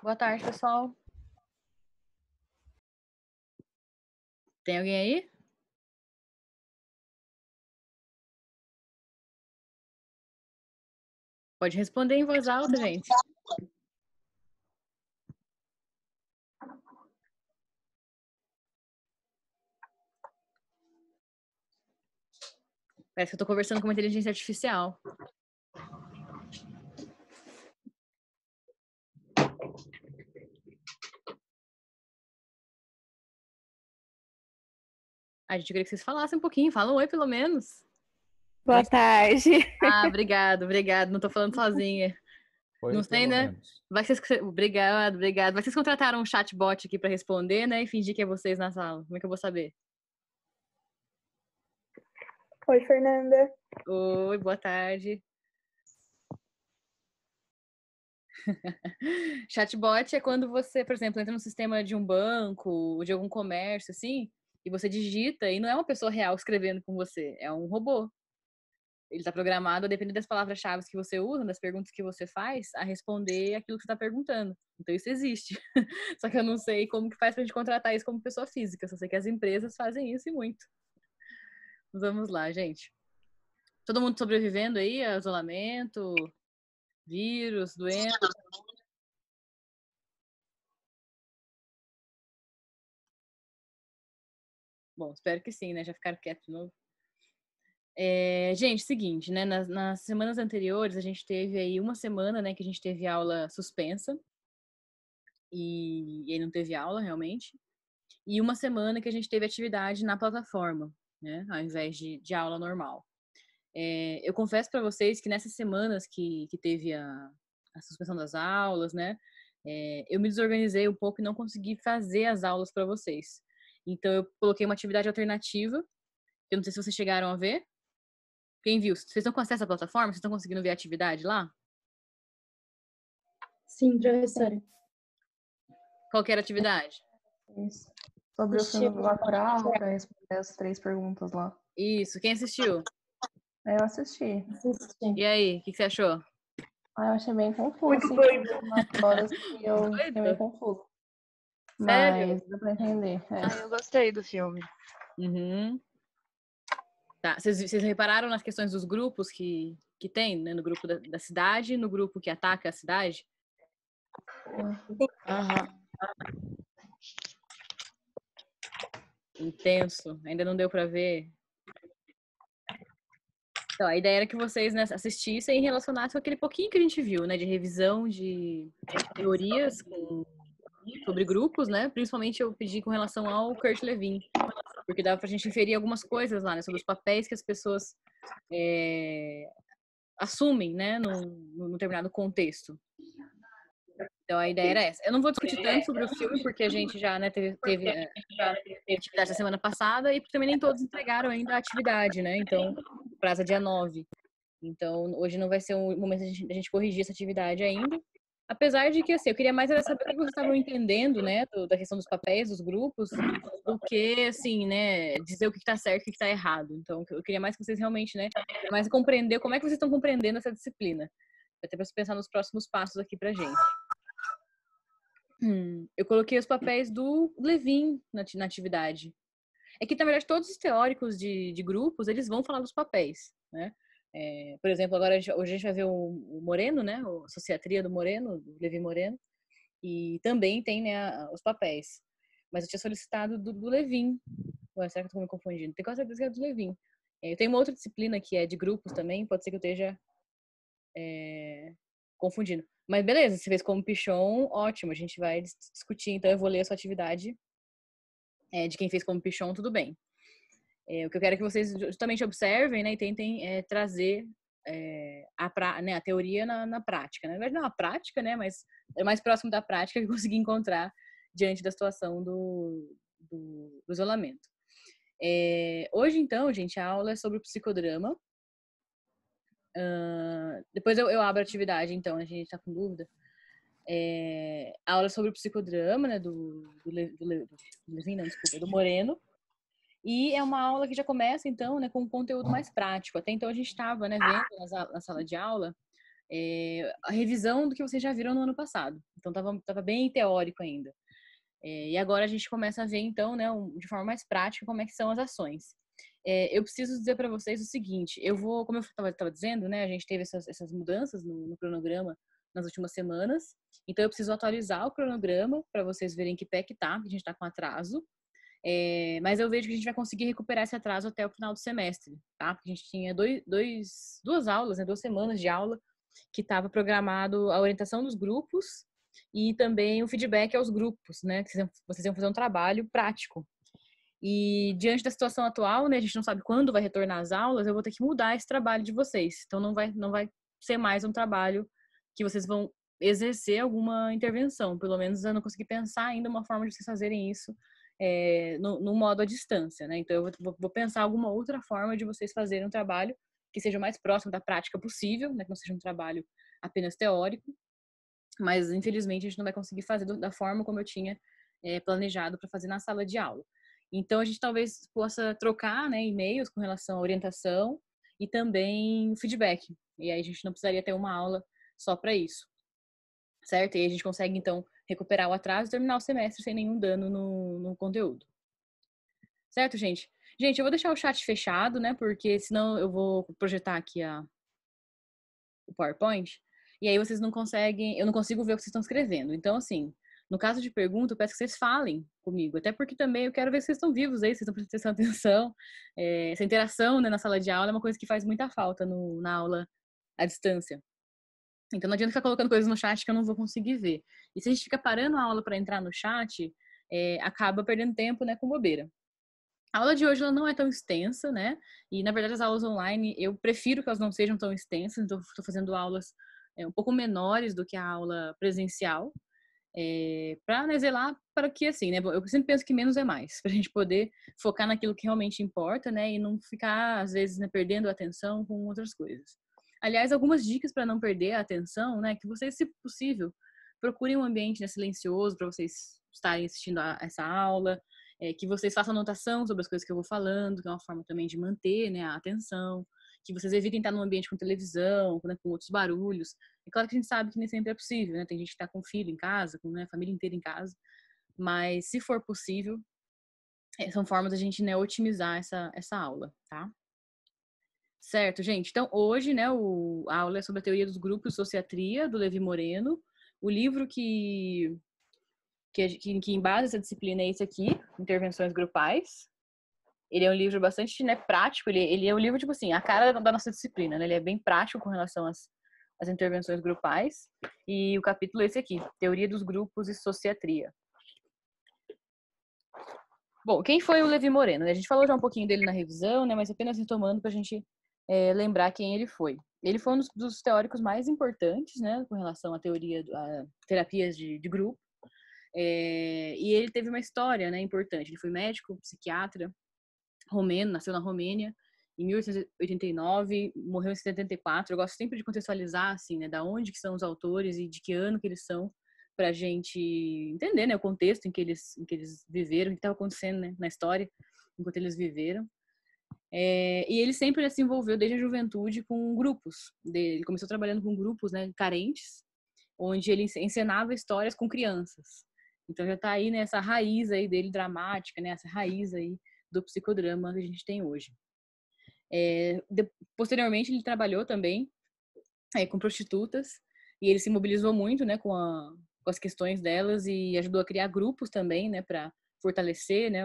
Boa tarde, pessoal. Tem alguém aí? Pode responder em voz alta, gente. Parece que eu tô conversando com uma inteligência artificial. A gente queria que vocês falassem um pouquinho. Fala um oi, pelo menos. Boa tarde. Ah, obrigado. Não tô falando sozinha. Oi, Não sei, pelo né? menos. Obrigado. Vai que vocês contrataram um chatbot aqui pra responder, né? E fingir que é vocês na sala. Como é que eu vou saber? Oi, Fernanda. Oi, boa tarde. Chatbot é quando você, por exemplo, entra no sistema de um banco ou de algum comércio, assim, e você digita e não é uma pessoa real escrevendo com você, é um robô. Ele está programado, a depender das palavras-chave que você usa, das perguntas que você faz, a responder aquilo que você está perguntando. Então isso existe. Só que eu não sei como que faz pra gente contratar isso como pessoa física. Só sei que as empresas fazem isso e muito. Vamos lá, gente. Todo mundo sobrevivendo aí a isolamento, vírus, doença. Bom, espero que sim, né? Já ficaram quietos de novo. Gente, seguinte, né? Nas semanas anteriores, a gente teve aí uma semana, né? Que a gente teve aula suspensa. E aí não teve aula, realmente. E uma semana que a gente teve atividade na plataforma, né? Ao invés de aula normal. Eu confesso para vocês que nessas semanas que teve a suspensão das aulas, né? Eu me desorganizei um pouco e não consegui fazer as aulas para vocês. Então, eu coloquei uma atividade alternativa. Eu não sei se vocês chegaram a ver. Quem viu? Vocês estão com acesso à plataforma? Vocês estão conseguindo ver a atividade lá? Sim, professora. Qual que era a atividade? Isso. Sobre o filme Bacurau, para responder as 3 perguntas lá. Isso. Quem assistiu? Eu assisti. E aí, o que você achou? Eu achei bem confuso. Muito assim, doido. umas horas que eu fiquei meio confuso. Sério? Mas deu pra entender. Eu gostei do filme. Uhum. Tá. Vocês repararam nas questões dos grupos que tem, né? No grupo da cidade, no grupo que ataca a cidade? Intenso. Ainda não deu pra ver. Então, a ideia era que vocês, né, assistissem e relacionassem com aquele pouquinho que a gente viu, né? De revisão de teorias sobre grupos, né? Principalmente eu pedi com relação ao Kurt Lewin. Porque dava pra gente inferir algumas coisas lá, né? Sobre os papéis que as pessoas assumem, né? Num determinado contexto. Então, a ideia era essa. Eu não vou discutir tanto sobre o filme, porque a gente já, né, teve atividade da semana passada e também nem todos entregaram ainda a atividade, né? Então, o prazo é dia 9. Então, hoje não vai ser um momento da gente corrigir essa atividade ainda. Apesar de que, assim, eu queria mais era saber o que vocês estavam entendendo, né, da questão dos papéis, dos grupos, do que, assim, né, dizer o que está certo e o que está errado. Então, eu queria mais que vocês realmente, né, mais compreender como é que vocês estão compreendendo essa disciplina. Até para pensar nos próximos passos aqui pra gente. Eu coloquei os papéis do Lewin na atividade. É que, na verdade, todos os teóricos de grupos, eles vão falar dos papéis, né? Por exemplo, agora hoje a gente vai ver o Moreno, né? A Sociatria do Moreno, do Levi Moreno, e também tem, né, os papéis. Mas eu tinha solicitado do Lewin. Ué, será que eu tô me confundindo? Tenho quase certeza que é do Lewin. Eu tenho uma outra disciplina que é de grupos também, pode ser que eu esteja confundindo. Mas beleza, você fez como Pichon, ótimo, a gente vai discutir, então eu vou ler a sua atividade de quem fez como Pichon, tudo bem. O que eu quero é que vocês justamente observem, né, e tentem trazer a teoria na prática. Na verdade, não a prática, né, mas é mais próximo da prática que eu consegui encontrar diante da situação do isolamento. Hoje, então, gente, a aula é sobre o psicodrama. Depois eu abro a atividade, então, a gente tá com dúvida. A aula é sobre o psicodrama, né, do Moreno. E é uma aula que já começa, então, né, com um conteúdo mais prático. Até então a gente estava, né, vendo na sala de aula a revisão do que vocês já viram no ano passado. Então, tava bem teórico ainda. E agora a gente começa a ver, então, né, de forma mais prática, como é que são as ações. Eu preciso dizer para vocês o seguinte, como eu estava dizendo, né, a gente teve essas mudanças no cronograma nas últimas semanas, então eu preciso atualizar o cronograma para vocês verem que pé que tá, que a gente está com atraso, mas eu vejo que a gente vai conseguir recuperar esse atraso até o final do semestre, tá? Porque a gente tinha duas aulas, né, 2 semanas de aula, que estava programado a orientação dos grupos e também o feedback aos grupos, né? Que vocês iam fazer um trabalho prático. E diante da situação atual, né, a gente não sabe quando vai retornar às aulas, eu vou ter que mudar esse trabalho de vocês. Então não vai ser mais um trabalho que vocês vão exercer alguma intervenção. Pelo menos eu não consegui pensar ainda uma forma de vocês fazerem isso no modo à distância, né? Então eu vou pensar alguma outra forma de vocês fazerem um trabalho que seja o mais próximo da prática possível, né? Que não seja um trabalho apenas teórico. Mas infelizmente a gente não vai conseguir fazer da forma como eu tinha planejado para fazer na sala de aula. Então a gente talvez possa trocar, né, e-mails com relação à orientação e também feedback. E aí a gente não precisaria ter uma aula só para isso, certo? E aí a gente consegue então recuperar o atraso e terminar o semestre sem nenhum dano no conteúdo. Certo, gente? Gente, eu vou deixar o chat fechado, né? Porque senão eu vou projetar aqui o PowerPoint. E aí vocês não conseguem, eu não consigo ver o que vocês estão escrevendo. Então, assim, no caso de pergunta, eu peço que vocês falem comigo. Até porque também eu quero ver se vocês estão vivos aí, se vocês estão prestando atenção. Essa interação, né, na sala de aula é uma coisa que faz muita falta na aula à distância. Então não adianta ficar colocando coisas no chat que eu não vou conseguir ver. E se a gente fica parando a aula para entrar no chat, acaba perdendo tempo, né, com bobeira. A aula de hoje ela não é tão extensa, né? E na verdade as aulas online eu prefiro que elas não sejam tão extensas, então estou fazendo aulas um pouco menores do que a aula presencial, para, né, zelar para que assim, né? Eu sempre penso que menos é mais, para a gente poder focar naquilo que realmente importa, né? E não ficar às vezes, né, perdendo a atenção com outras coisas. Aliás, algumas dicas para não perder a atenção, né? Que vocês, se possível, procurem um ambiente, né, silencioso para vocês estarem assistindo a essa aula. Que vocês façam anotação sobre as coisas que eu vou falando, que é uma forma também de manter, né, a atenção, que vocês evitem estar num ambiente com televisão, né, com outros barulhos. É claro que a gente sabe que nem sempre é possível, né? Tem gente que está com filho em casa, com, né, a família inteira em casa, mas se for possível, são formas da gente, né, otimizar essa aula, tá? Certo, gente? Então, hoje, né, a aula é sobre a teoria dos grupos, sociatria, do Levi Moreno. O livro que embasa essa disciplina é esse aqui, Intervenções Grupais. Ele é um livro bastante, né, prático, ele é um livro, tipo assim, a cara da nossa disciplina, né? Ele é bem prático com relação às intervenções grupais. E o capítulo é esse aqui, Teoria dos Grupos e Sociatria. Bom, quem foi o Levi Moreno? A gente falou já um pouquinho dele na revisão, né, mas apenas retomando para a gente lembrar quem ele foi. Ele foi um dos teóricos mais importantes, né, com relação à terapias de grupo. E ele teve uma história, né, importante. Ele foi médico, psiquiatra, romeno, nasceu na Romênia em 1889, morreu em 74. Eu gosto sempre de contextualizar, assim, né, da onde que são os autores e de que ano que eles são, para a gente entender, né, o contexto em que eles viveram, o que estava acontecendo, né, na história, enquanto eles viveram. E ele sempre se envolveu desde a juventude com grupos. Ele começou trabalhando com grupos, né, carentes, onde ele encenava histórias com crianças. Então já está aí nessa raiz aí dele dramática, né, essa raiz aí do psicodrama que a gente tem hoje. Posteriormente ele trabalhou também com prostitutas e ele se mobilizou muito, né, com as questões delas e ajudou a criar grupos também, né, para fortalecer, né,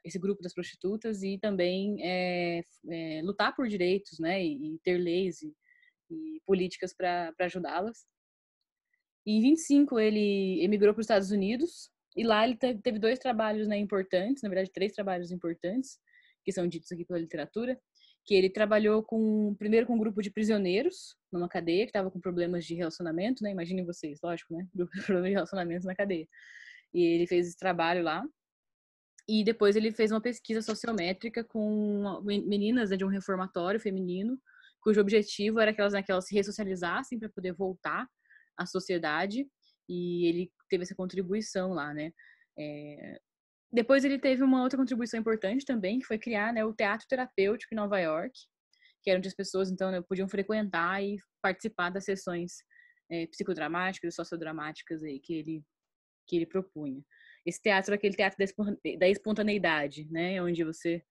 esse grupo das prostitutas e também lutar por direitos, né, e ter leis e políticas para ajudá-las. E em 25 ele emigrou para os Estados Unidos e lá ele teve 2 trabalhos, né, importantes, na verdade 3 trabalhos importantes, que são ditos aqui pela literatura, que ele trabalhou primeiro com um grupo de prisioneiros numa cadeia que estava com problemas de relacionamento, né? Imaginem vocês, lógico, né? Grupo de problemas de relacionamento na cadeia. E ele fez esse trabalho lá. E depois ele fez uma pesquisa sociométrica com meninas, né, de um reformatório feminino, cujo objetivo era que elas se ressocializassem para poder voltar à sociedade. E ele teve essa contribuição lá, né? Depois ele teve uma outra contribuição importante também, que foi criar, né, o Teatro Terapêutico em Nova York, que era onde as pessoas, então, né, podiam frequentar e participar das sessões psicodramáticas e sociodramáticas aí que ele propunha. Esse teatro é aquele teatro da espontaneidade, né, onde você,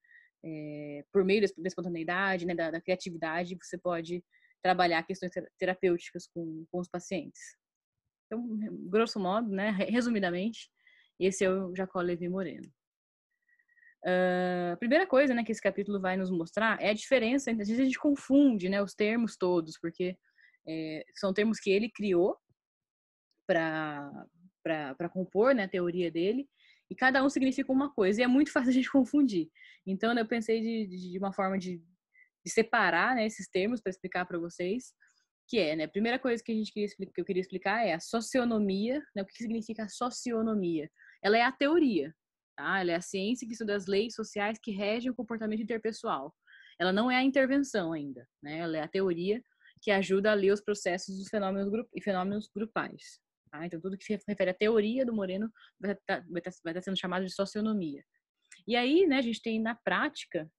por meio da espontaneidade, né, da criatividade, você pode trabalhar questões terapêuticas com os pacientes. Então, grosso modo, né, resumidamente, esse é o Jacó Levi Moreno. A primeira coisa, né, que esse capítulo vai nos mostrar é a diferença. Às vezes a gente confunde, né, os termos todos, porque são termos que ele criou para compor, né, a teoria dele, e cada um significa uma coisa, e é muito fácil a gente confundir. Então, né, eu pensei de uma forma de separar, né, esses termos para explicar para vocês, que é, né, a primeira coisa que eu queria explicar é a socionomia, né, o que significa a socionomia? Ela é a teoria, tá? Ela é a ciência que estuda as leis sociais que regem o comportamento interpessoal. Ela não é a intervenção ainda, né? Ela é a teoria que ajuda a ler os processos dos fenômenos grupais. Tá? Então, tudo que se refere à teoria do Moreno vai estar sendo chamado de socionomia. E aí, né, a gente tem na prática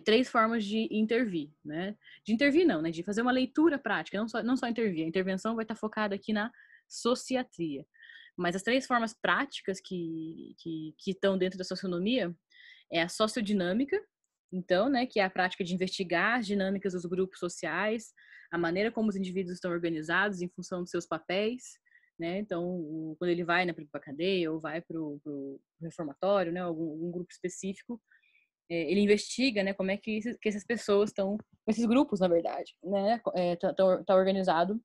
3 formas de intervir, né? De intervir não, né? De fazer uma leitura prática, não só intervir. A intervenção vai estar focada aqui na sociatria. Mas as 3 formas práticas que estão dentro da socionomia é a sociodinâmica, então, né, que é a prática de investigar as dinâmicas dos grupos sociais, a maneira como os indivíduos estão organizados em função dos seus papéis, né? Então, quando ele vai, né, para a cadeia ou vai para o reformatório, né, algum grupo específico, ele investiga, né, como é que essas pessoas estão, esses grupos, na verdade, né, tá organizado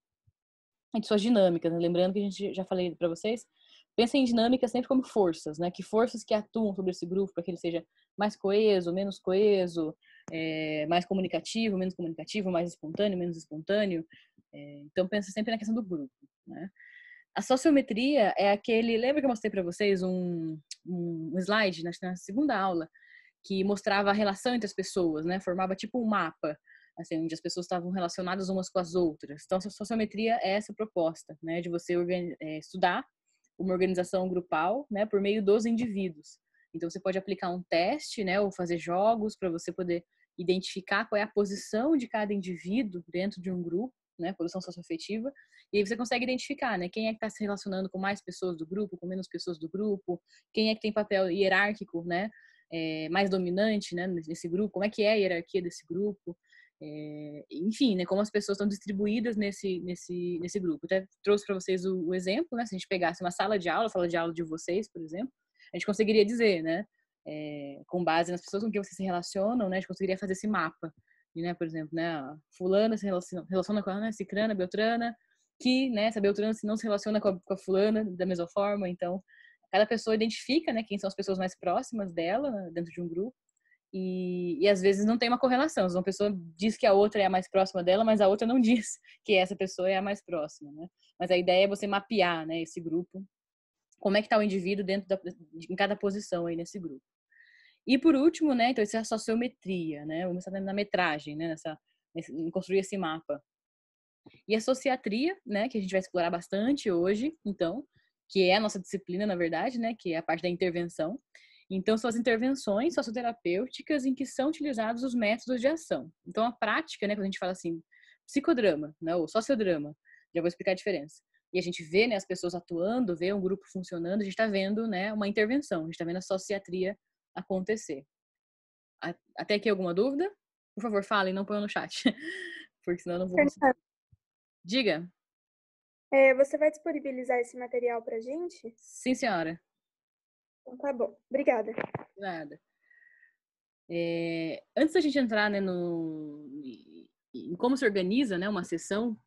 em suas dinâmicas, né? Lembrando que a gente já falei para vocês, pensa em dinâmicas sempre como forças, né, que forças que atuam sobre esse grupo para que ele seja mais coeso, menos coeso, mais comunicativo, menos comunicativo, mais espontâneo, menos espontâneo. Então pensa sempre na questão do grupo, né? A sociometria é aquele, lembra que eu mostrei para vocês um slide na segunda aula, que mostrava a relação entre as pessoas, né? Formava tipo um mapa, assim, onde as pessoas estavam relacionadas umas com as outras. Então, a sociometria é essa proposta, né? De você estudar uma organização grupal, né? Por meio dos indivíduos. Então, você pode aplicar um teste, né? Ou fazer jogos para você poder identificar qual é a posição de cada indivíduo dentro de um grupo, né? Posição socioafetiva. E aí você consegue identificar, né? Quem é que está se relacionando com mais pessoas do grupo, com menos pessoas do grupo, quem é que tem papel hierárquico, né? Mais dominante, né, nesse grupo, como é que é a hierarquia desse grupo, enfim, né, como as pessoas estão distribuídas nesse grupo. Eu até trouxe para vocês o exemplo, né, se a gente pegasse uma sala de aula de vocês, por exemplo, a gente conseguiria dizer, né, com base nas pessoas com que vocês se relacionam, né, a gente conseguiria fazer esse mapa, e, né, por exemplo, né, a fulana se relaciona com a, né, cicrana, beltrana, que, né, essa beltrana não se relaciona com a fulana da mesma forma, então cada pessoa identifica, né, quem são as pessoas mais próximas dela, né, dentro de um grupo, e às vezes não tem uma correlação. Uma pessoa diz que a outra é a mais próxima dela, mas a outra não diz que essa pessoa é a mais próxima, né? Mas a ideia é você mapear, né, esse grupo, como é que está o indivíduo em cada posição aí nesse grupo. E por último, né, então essa é a sociometria, né? Vamos estar na metragem, né, em construir esse mapa. E a sociatria, né, que a gente vai explorar bastante hoje, então, que é a nossa disciplina, na verdade, né, que é a parte da intervenção. Então, são as intervenções socioterapêuticas em que são utilizados os métodos de ação. Então, a prática, né, quando a gente fala assim, psicodrama, né, ou sociodrama, já vou explicar a diferença. E a gente vê, né, as pessoas atuando, vê um grupo funcionando, a gente está vendo, né, uma intervenção, a gente está vendo a sociatria acontecer. Até aqui alguma dúvida? Por favor, falem, não ponham no chat, porque senão eu não vou conseguir. Diga. Você vai disponibilizar esse material pra gente? Sim, senhora. Então tá bom. Obrigada. Nada. Antes da gente entrar, né, em como se organiza, né, uma sessão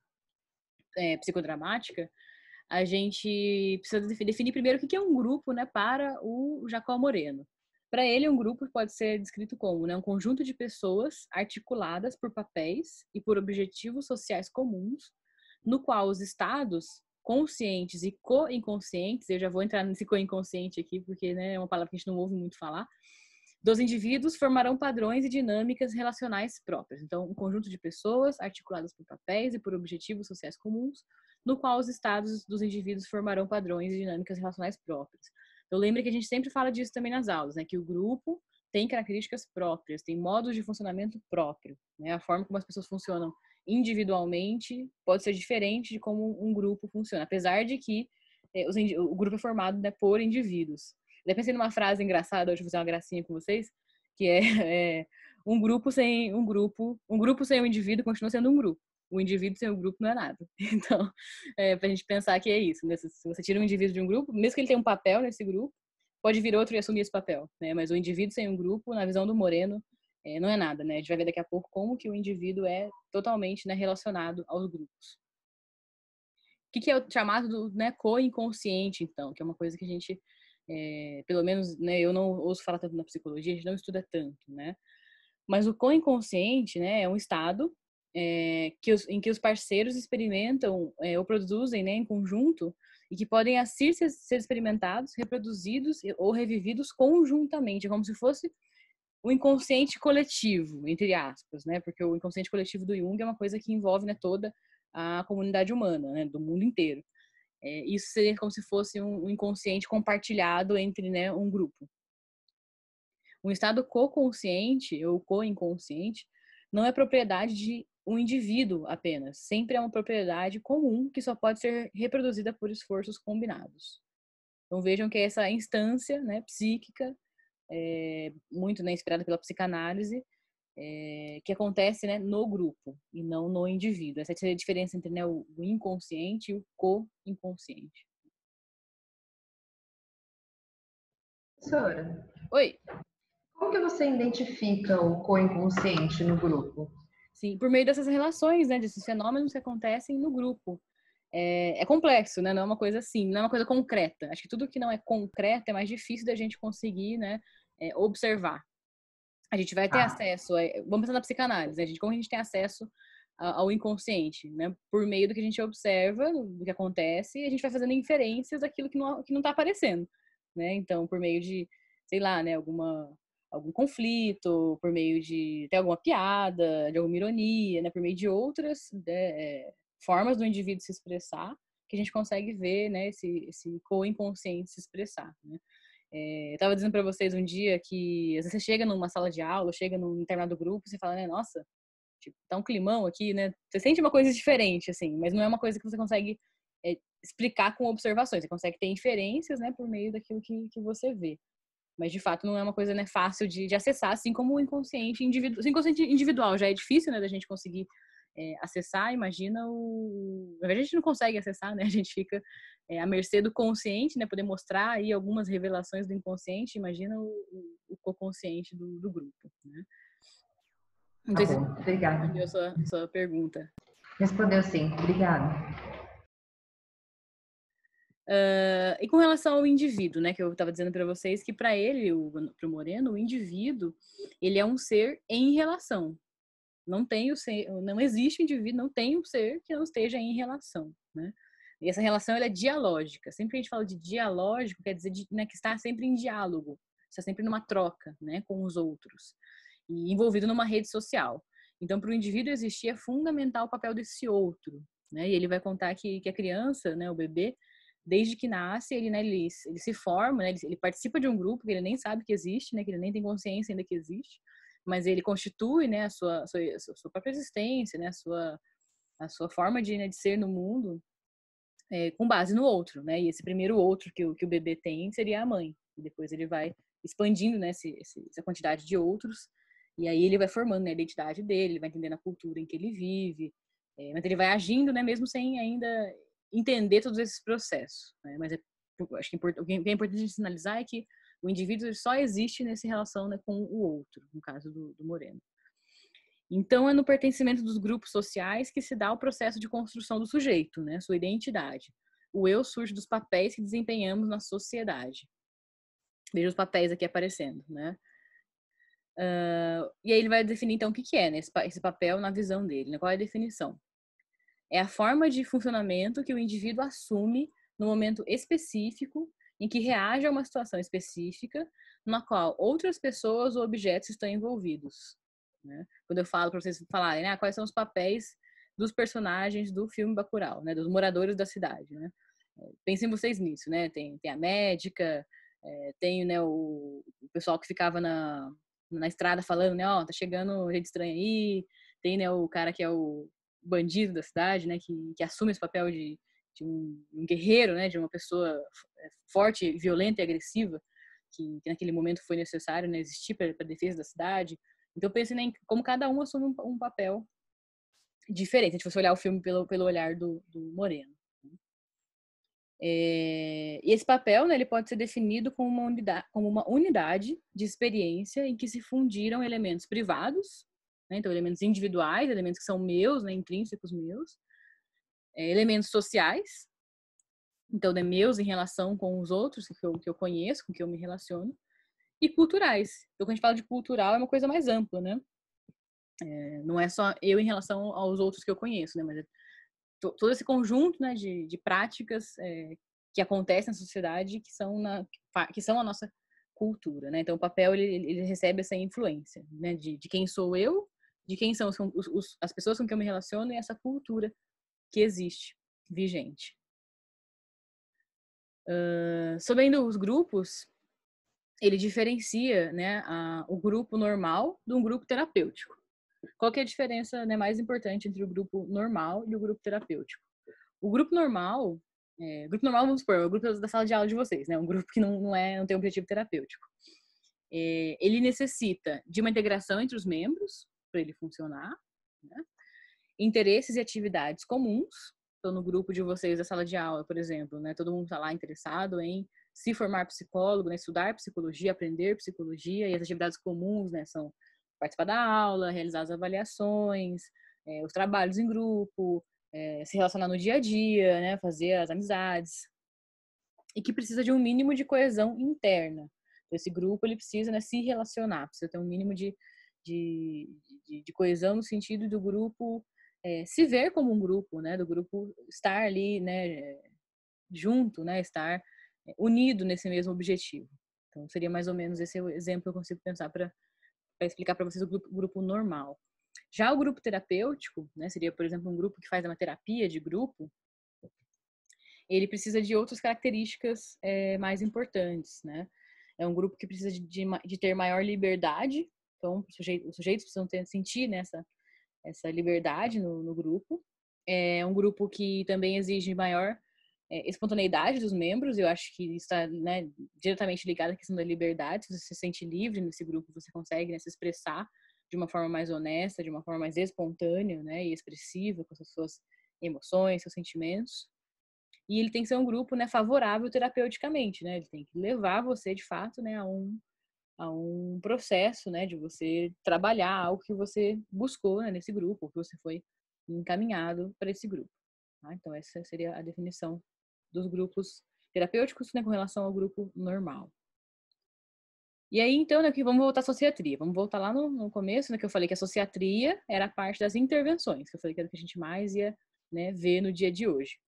psicodramática, a gente precisa definir primeiro o que é um grupo, né, para o Jacó Moreno. Para ele, um grupo pode ser descrito como, né, um conjunto de pessoas articuladas por papéis e por objetivos sociais comuns, no qual os estados conscientes e co-inconscientes, eu já vou entrar nesse co-inconsciente aqui, porque, né, é uma palavra que a gente não ouve muito falar, dos indivíduos formarão padrões e dinâmicas relacionais próprias. Então, um conjunto de pessoas articuladas por papéis e por objetivos sociais comuns, no qual os estados dos indivíduos formarão padrões e dinâmicas relacionais próprias. Então, lembre que a gente sempre fala disso também nas aulas, né? Que o grupo tem características próprias, tem modos de funcionamento próprio, né? A forma como as pessoas funcionam individualmente pode ser diferente de como um grupo funciona, apesar de que o grupo é formado, né, por indivíduos. Eu pensei numa frase engraçada, hoje vou fazer uma gracinha com vocês, que é um grupo sem um indivíduo continua sendo um grupo. O indivíduo sem o grupo não é nada. Então, pra gente pensar que é isso, né? Se você tira um indivíduo de um grupo, mesmo que ele tenha um papel nesse grupo, pode vir outro e assumir esse papel, né? Mas o indivíduo sem um grupo, na visão do Moreno, não é nada, né? A gente vai ver daqui a pouco como que o indivíduo é totalmente, né, relacionado aos grupos. O que é o chamado do, né, co-inconsciente, então, que é uma coisa que a gente, pelo menos, né, eu não ouço falar tanto na psicologia, a gente não estuda tanto, né? Mas o co-inconsciente, né, é um estado em que os parceiros experimentam ou produzem, né, em conjunto e que podem assim ser experimentados, reproduzidos ou revividos conjuntamente, como se fosse o inconsciente coletivo, entre aspas, né? Porque o inconsciente coletivo do Jung é uma coisa que envolve, né, toda a comunidade humana, né, do mundo inteiro. Isso seria como se fosse um inconsciente compartilhado entre, né, um grupo. Um estado co-consciente ou co-inconsciente não é propriedade de um indivíduo apenas. Sempre é uma propriedade comum que só pode ser reproduzida por esforços combinados. Então vejam que essa instância, né, psíquica, muito, né, inspirada pela psicanálise, que acontece, né, no grupo e não no indivíduo. Essa é a diferença entre, né, o inconsciente e o co-inconsciente. Professora, Oi! como que você identifica o co-inconsciente no grupo? Sim, por meio dessas relações, né, desses fenômenos que acontecem no grupo. É complexo, né? Não é uma coisa assim, não é uma coisa concreta. Acho que tudo que não é concreto é mais difícil da gente conseguir, né, observar. A gente vai ter acesso, vamos pensar na psicanálise, né? Como a gente tem acesso ao inconsciente, né? Por meio do que a gente observa, do que acontece, e a gente vai fazendo inferências daquilo que não tá aparecendo, né? Então, por meio de, sei lá, né, algum conflito, por meio de ter alguma piada, de alguma ironia, né? Por meio de outras formas do indivíduo se expressar, que a gente consegue ver, né, esse co-inconsciente se expressar, né? Eu tava dizendo para vocês um dia que às vezes você chega numa sala de aula, chega num determinado grupo, você fala, né, nossa, tipo, tá um climão aqui, né? Você sente uma coisa diferente, assim, mas não é uma coisa que você consegue explicar com observações. Você consegue ter inferências, né, por meio daquilo que você vê. Mas, de fato, não é uma coisa, né, fácil de acessar, assim como o inconsciente individual. O inconsciente individual já é difícil, né, da gente conseguir acessar. Imagina Na verdade, a gente não consegue acessar, né? A gente fica à mercê do consciente, né? Poder mostrar aí algumas revelações do inconsciente. Imagina o co-consciente do grupo, né? Não sei se Obrigada. respondeu a sua pergunta. Respondeu sim, obrigada. E com relação ao indivíduo, né, que eu estava dizendo para vocês que para ele, para o Moreno, o indivíduo, ele é um ser em relação. Não existe indivíduo, não tem um ser que não esteja em relação, né? E essa relação ela é dialógica. Sempre que a gente fala de dialógico, quer dizer né, que está sempre em diálogo, está sempre numa troca, né, com os outros e envolvido numa rede social. Então, para o indivíduo existir é fundamental o papel desse outro, né? E ele vai contar que a criança, né, o bebê, desde que nasce, ele se forma, né, ele participa de um grupo que ele nem sabe que existe, né, que ele nem tem consciência ainda que existe, mas ele constitui, né, a sua própria existência, né, a sua forma de ser no mundo com base no outro, né? E esse primeiro outro que o bebê tem seria a mãe. E depois ele vai expandindo, né, essa quantidade de outros, e aí ele vai formando, né, a identidade dele, ele vai entendendo a cultura em que ele vive, mas ele vai agindo, né, mesmo sem ainda entender todos esses processos, né? Mas acho que o que é importante sinalizar é que o indivíduo só existe nessa relação, né, com o outro, no caso do Moreno. Então, é no pertencimento dos grupos sociais que se dá o processo de construção do sujeito, né, sua identidade. O eu surge dos papéis que desempenhamos na sociedade. Veja os papéis aqui aparecendo, né? E aí ele vai definir, então, o que é, né, esse papel na visão dele, né? Qual é a definição? É a forma de funcionamento que o indivíduo assume no momento específico em que reage a uma situação específica na qual outras pessoas ou objetos estão envolvidos, né? Quando eu falo para vocês falarem, né, quais são os papéis dos personagens do filme Bacurau, né, dos moradores da cidade, né? Pensem vocês nisso, né? Tem a médica, Tem, né, o pessoal que ficava na estrada falando, né, ó, tá chegando gente estranha aí. Tem, né, o cara que é o bandido da cidade, né, que assume esse papel de um guerreiro, né, de uma pessoa forte, violenta e agressiva, que naquele momento foi necessário, né, existir para a defesa da cidade. Então eu pensei em como cada um assume um papel diferente. Se a gente fosse olhar o filme pelo olhar do Moreno. E esse papel, né, ele pode ser definido como uma unidade de experiência em que se fundiram elementos privados, né, então elementos individuais, elementos que são meus, né, intrínsecos meus, elementos sociais, então, né, meus em relação com os outros que eu conheço, com que eu me relaciono, e culturais. Então, quando a gente fala de cultural, é uma coisa mais ampla, né? Não é só eu em relação aos outros que eu conheço, né? Mas todo esse conjunto, né, de práticas que acontecem na sociedade que são a nossa cultura, né? Então, o papel, ele recebe essa influência, né? De quem sou eu, de quem são as pessoas com quem eu me relaciono e essa cultura que existe, vigente. Sobre ainda os grupos, ele diferencia, né, o grupo normal de um grupo terapêutico. Qual que é a diferença, né, mais importante entre o grupo normal e o grupo terapêutico? O grupo normal, vamos supor, é o grupo da sala de aula de vocês, né, um grupo que não tem um objetivo terapêutico. Ele necessita de uma integração entre os membros para ele funcionar, né? Interesses e atividades comuns. Então, no grupo de vocês da sala de aula, por exemplo, né, todo mundo está lá interessado em se formar psicólogo, né, estudar psicologia, aprender psicologia, e as atividades comuns, né, são participar da aula, realizar as avaliações, os trabalhos em grupo, se relacionar no dia a dia, né, fazer as amizades, e que precisa de um mínimo de coesão interna. Então, esse grupo, ele precisa, né, se relacionar, precisa ter um mínimo de coesão no sentido do grupo se ver como um grupo, né, do grupo estar ali, né, junto, né, estar unido nesse mesmo objetivo. Então, seria mais ou menos esse exemplo que eu consigo pensar para explicar para vocês o grupo normal. Já o grupo terapêutico, né, seria, por exemplo, um grupo que faz uma terapia de grupo, ele precisa de outras características mais importantes, né? É um grupo que precisa de ter maior liberdade, então os sujeitos precisam sentir, né, essa liberdade no grupo. É um grupo que também exige maior espontaneidade dos membros. Eu acho que está, né, diretamente ligado à questão da liberdade. Se você se sente livre nesse grupo, você consegue, né, se expressar de uma forma mais honesta, de uma forma mais espontânea, né, e expressiva com as suas emoções, seus sentimentos. E ele tem que ser um grupo, né, favorável terapeuticamente, né? Ele tem que levar você, de fato, né, a um processo, né, de você trabalhar algo que você buscou, né, nesse grupo, ou que você foi encaminhado para esse grupo. Tá? Então, essa seria a definição dos grupos terapêuticos, né, com relação ao grupo normal. E aí, então, né, vamos voltar à sociatria. Vamos voltar lá no começo, né, que eu falei que a sociatria era a parte das intervenções, que eu falei que era o que a gente mais ia, né, ver no dia de hoje.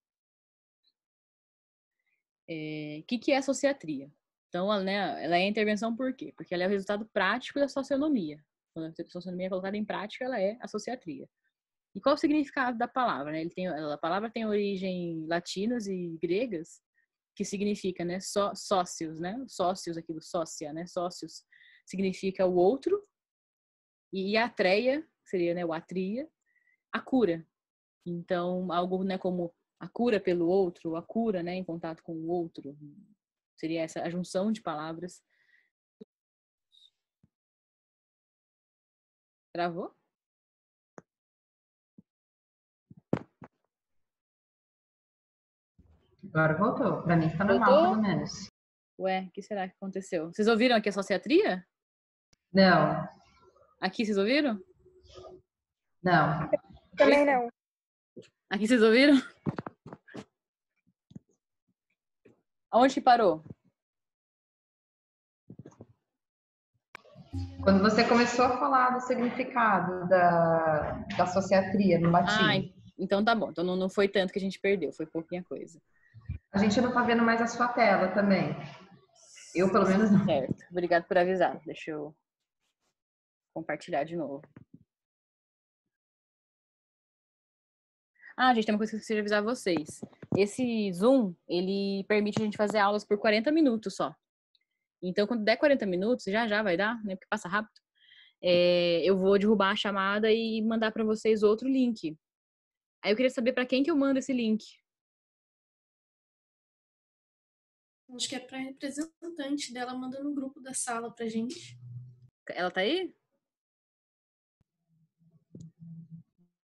O que é a sociatria? Então, ela é intervenção por quê? Porque ela é o resultado prático da socionomia. Quando a socionomia é colocada em prática, ela é a sociatria. E qual o significado da palavra? Né? A palavra tem origem latinas e gregas, que significa, né, sócios, né? Sócios, aquilo, sócia, né? Sócios significa o outro, e a atreia, seria, né, o atria, a cura. Então, algo, né, como a cura pelo outro, a cura, né, em contato com o outro. Seria essa a junção de palavras. Travou? Agora voltou. Para mim está normal, Voltou? pelo menos. Ué, o que será que aconteceu? Vocês ouviram aqui a sociatria? Não, Aqui vocês ouviram? não. Também não. Aqui vocês ouviram? Aonde que parou? Quando você começou a falar do significado da sociatria no latim, Então tá bom. Então não foi tanto que a gente perdeu, foi pouquinha coisa. a gente não está vendo mais a sua tela também. Eu, pelo menos, não. Certo. Obrigado por avisar. Deixa eu compartilhar de novo. Gente, tem uma coisa que eu preciso avisar vocês. Esse Zoom, ele permite a gente fazer aulas por 40 minutos só. Então, quando der 40 minutos, já vai dar, né? Porque passa rápido. Eu vou derrubar a chamada e mandar para vocês outro link. Aí eu queria saber para quem que eu mando esse link. Acho que é para representante dela, manda no grupo da sala pra gente. Ela tá aí?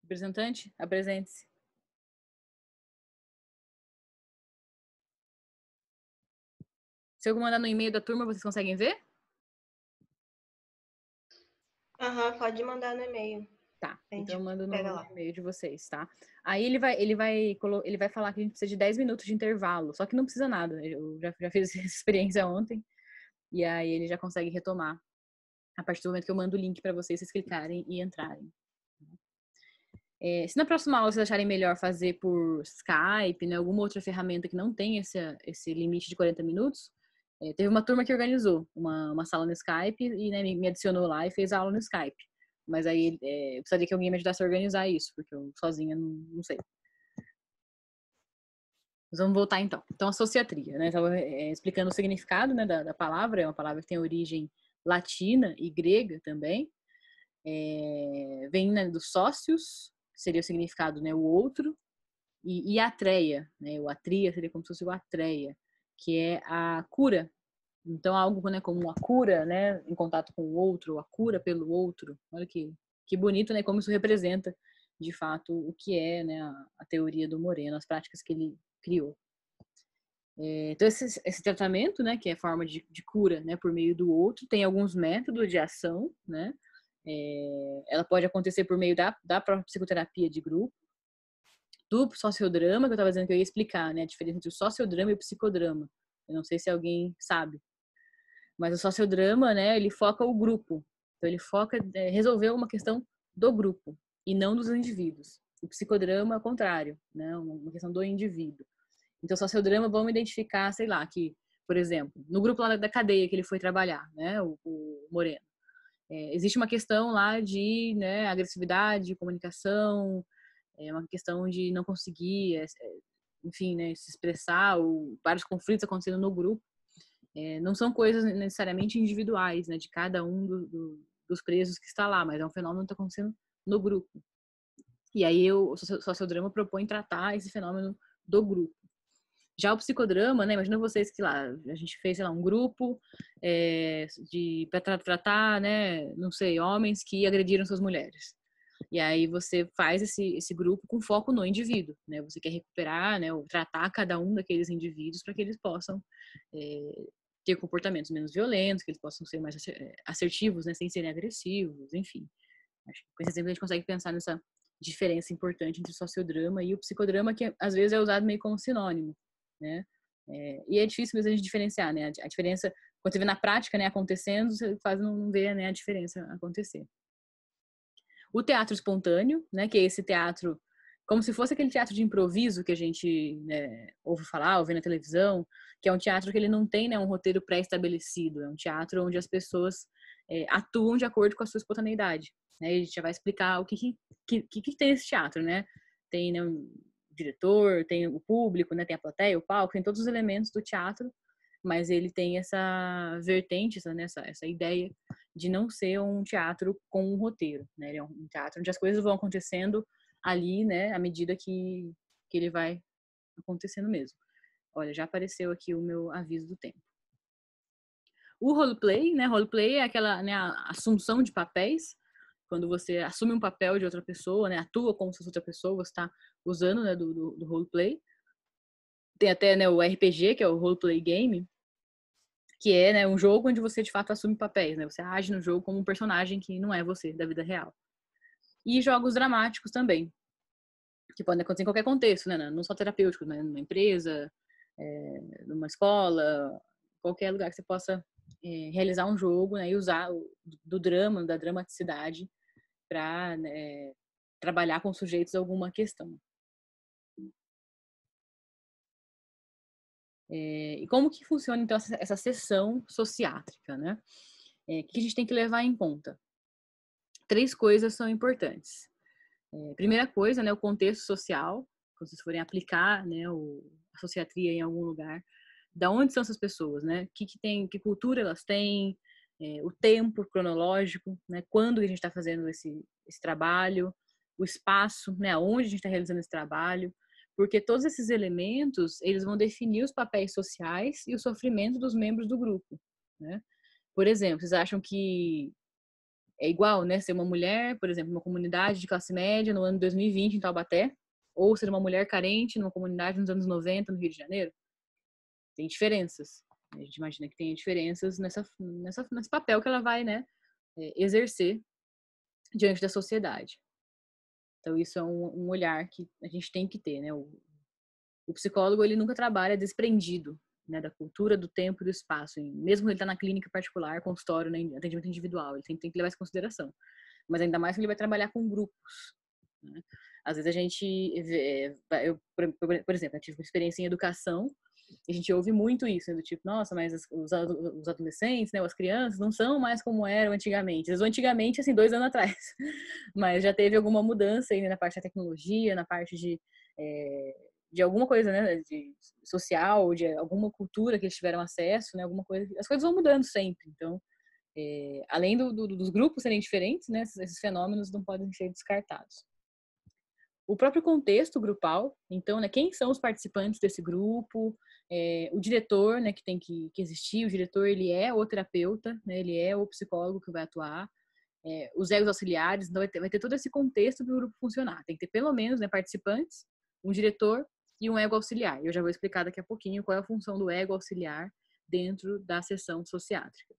Representante, apresente-se. Se eu mandar no e-mail da turma, vocês conseguem ver? Aham, pode mandar no e-mail. Tá, A gente então eu mando no pega lá. e-mail de vocês, tá? Aí ele vai falar que a gente precisa de 10 minutos de intervalo, só que não precisa nada. Eu já fiz essa experiência ontem, e aí ele já consegue retomar a partir do momento que eu mando o link para vocês clicarem e entrarem. Se na próxima aula vocês acharem melhor fazer por Skype, né, alguma outra ferramenta que não tem esse limite de 40 minutos, teve uma turma que organizou uma sala no Skype e, né, me adicionou lá e fez a aula no Skype. Mas aí eu precisaria que alguém me ajudasse a organizar isso, porque eu sozinha não sei. Mas vamos voltar então. Então, a sociatria, né? Estava explicando o significado, né, da palavra. É uma palavra que tem origem latina e grega também. Vem, né, dos sócios, que seria o significado, né, o outro, e atreia, né? O atria seria como se fosse o atreia, que é a cura. Então, algo, né, como a cura, né, em contato com o outro, a cura pelo outro. Olha que bonito, né, como isso representa, de fato, o que é, né, a teoria do Moreno, as práticas que ele criou. Então, esse tratamento, né, que é forma de cura, né, por meio do outro, tem alguns métodos de ação, né. Ela pode acontecer por meio da própria psicoterapia de grupo, do sociodrama, que eu estava dizendo que eu ia explicar, né, a diferença entre o sociodrama e o psicodrama. Eu não sei se alguém sabe. Mas o sociodrama, né, ele foca o grupo. Então, ele foca resolver uma questão do grupo e não dos indivíduos. O psicodrama é o contrário, né, uma questão do indivíduo. Então, o sociodrama, vamos identificar, sei lá, que, por exemplo, no grupo lá da cadeia que ele foi trabalhar, né, o Moreno, existe uma questão lá de, né, agressividade, comunicação, uma questão de não conseguir, enfim, né, se expressar, ou vários conflitos acontecendo no grupo. Não são coisas necessariamente individuais, né, de cada um dos presos que está lá, mas é um fenômeno que está acontecendo no grupo. E aí o sociodrama propõe tratar esse fenômeno do grupo. Já o psicodrama, né, imagina vocês que lá a gente fez, sei lá, um grupo para tratar, né, não sei, homens que agrediram suas mulheres. E aí você faz esse grupo com foco no indivíduo, né? Você quer recuperar, né, ou tratar cada um daqueles indivíduos para que eles possam ter comportamentos menos violentos, que eles possam ser mais assertivos, né, sem serem agressivos, enfim. Acho que com esse exemplo a gente consegue pensar nessa diferença importante entre o sociodrama e o psicodrama, que às vezes é usado meio como sinônimo, né? E é difícil mesmo a gente diferenciar, né? A diferença, quando você vê na prática, né, acontecendo, você quase não vê, né, a diferença acontecer. O teatro espontâneo, né, que é esse teatro como se fosse aquele teatro de improviso que a gente, né, ouve falar, ouve na televisão, que é um teatro que ele não tem, né, um roteiro pré-estabelecido, é um teatro onde as pessoas atuam de acordo com a sua espontaneidade. Né? E a gente já vai explicar o que tem esse teatro, né? Tem, né, um diretor, tem o público, né, tem a plateia, o palco, tem todos os elementos do teatro, mas ele tem essa vertente, essa ideia de não ser um teatro com um roteiro, né? Ele é um teatro onde as coisas vão acontecendo ali, né, à medida que ele vai acontecendo mesmo. Olha, já apareceu aqui o meu aviso do tempo. O roleplay, né, roleplay é aquela, né, a assunção de papéis, quando você assume um papel de outra pessoa, né, atua como se fosse outra pessoa, você está usando, né, do roleplay. Tem até, né, o RPG, que é o roleplay game, que é, né, um jogo onde você de fato assume papéis, né, você age no jogo como um personagem que não é você, da vida real. E jogos dramáticos também, que podem acontecer em qualquer contexto, né, não só terapêutico, né, numa empresa, numa escola, qualquer lugar que você possa realizar um jogo, né, e usar do drama, da dramaticidade para, né, trabalhar com sujeitos alguma questão. E como que funciona, então, essa sessão sociátrica, né? O que a gente tem que levar em conta? 3 coisas são importantes. Primeira coisa, né, o contexto social, quando vocês forem aplicar, né, a sociatria em algum lugar, Da onde são essas pessoas, né? Que cultura elas têm, o tempo cronológico, né? Quando a gente está fazendo esse trabalho, o espaço, né? Aonde a gente está realizando esse trabalho, porque todos esses elementos, eles vão definir os papéis sociais e o sofrimento dos membros do grupo, né? Por exemplo, vocês acham que é igual, né? Ser uma mulher, por exemplo, numa comunidade de classe média no ano 2020 em Taubaté, ou ser uma mulher carente numa comunidade nos anos 90 no Rio de Janeiro? Tem diferenças. A gente imagina que tem diferenças nesse papel que ela vai, né, exercer diante da sociedade. Então, isso é um olhar que a gente tem que ter, né? O psicólogo, ele nunca trabalha desprendido, né, da cultura, do tempo e do espaço. Mesmo ele tá na clínica particular, consultório, né, atendimento individual, ele tem que levar isso em consideração. Mas ainda mais que ele vai trabalhar com grupos, né? Às vezes a gente, eu, por exemplo, eu tive uma experiência em educação, e a gente ouve muito isso, né, do tipo, nossa, mas os adolescentes, né, as crianças não são mais como eram antigamente. Eles antigamente, assim, 2 anos atrás. Mas já teve alguma mudança aí, né, na parte da tecnologia, na parte de alguma coisa, né, de social, de alguma cultura que eles tiveram acesso, né, alguma coisa. As coisas vão mudando sempre. Então, além dos grupos serem diferentes, né, esses fenômenos não podem ser descartados. O próprio contexto grupal, então, né, quem são os participantes desse grupo, o diretor, né, que tem que existir, o diretor, ele é o terapeuta, né, ele é o psicólogo que vai atuar, os egos auxiliares, então vai ter todo esse contexto para o grupo funcionar. Tem que ter pelo menos, né, participantes, um diretor e um ego auxiliar. Eu já vou explicar daqui a pouquinho qual é a função do ego auxiliar dentro da sessão sociátrica.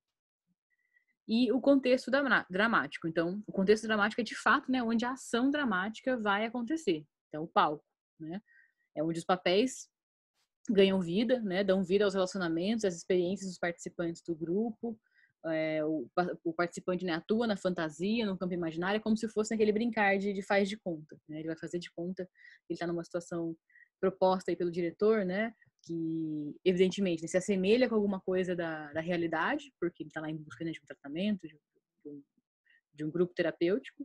E o contexto dramático. Então, o contexto dramático é de fato, né, onde a ação dramática vai acontecer. Então, o palco, né, é onde os papéis ganham vida, né, dão vida aos relacionamentos, às experiências dos participantes do grupo. O participante, né, atua na fantasia, no campo imaginário, como se fosse aquele brincar de faz de conta, né? Ele vai fazer de conta que ele está numa situação proposta aí pelo diretor, né, que evidentemente, né, se assemelha com alguma coisa da realidade, porque ele está lá em busca, né, de um tratamento, de um grupo terapêutico,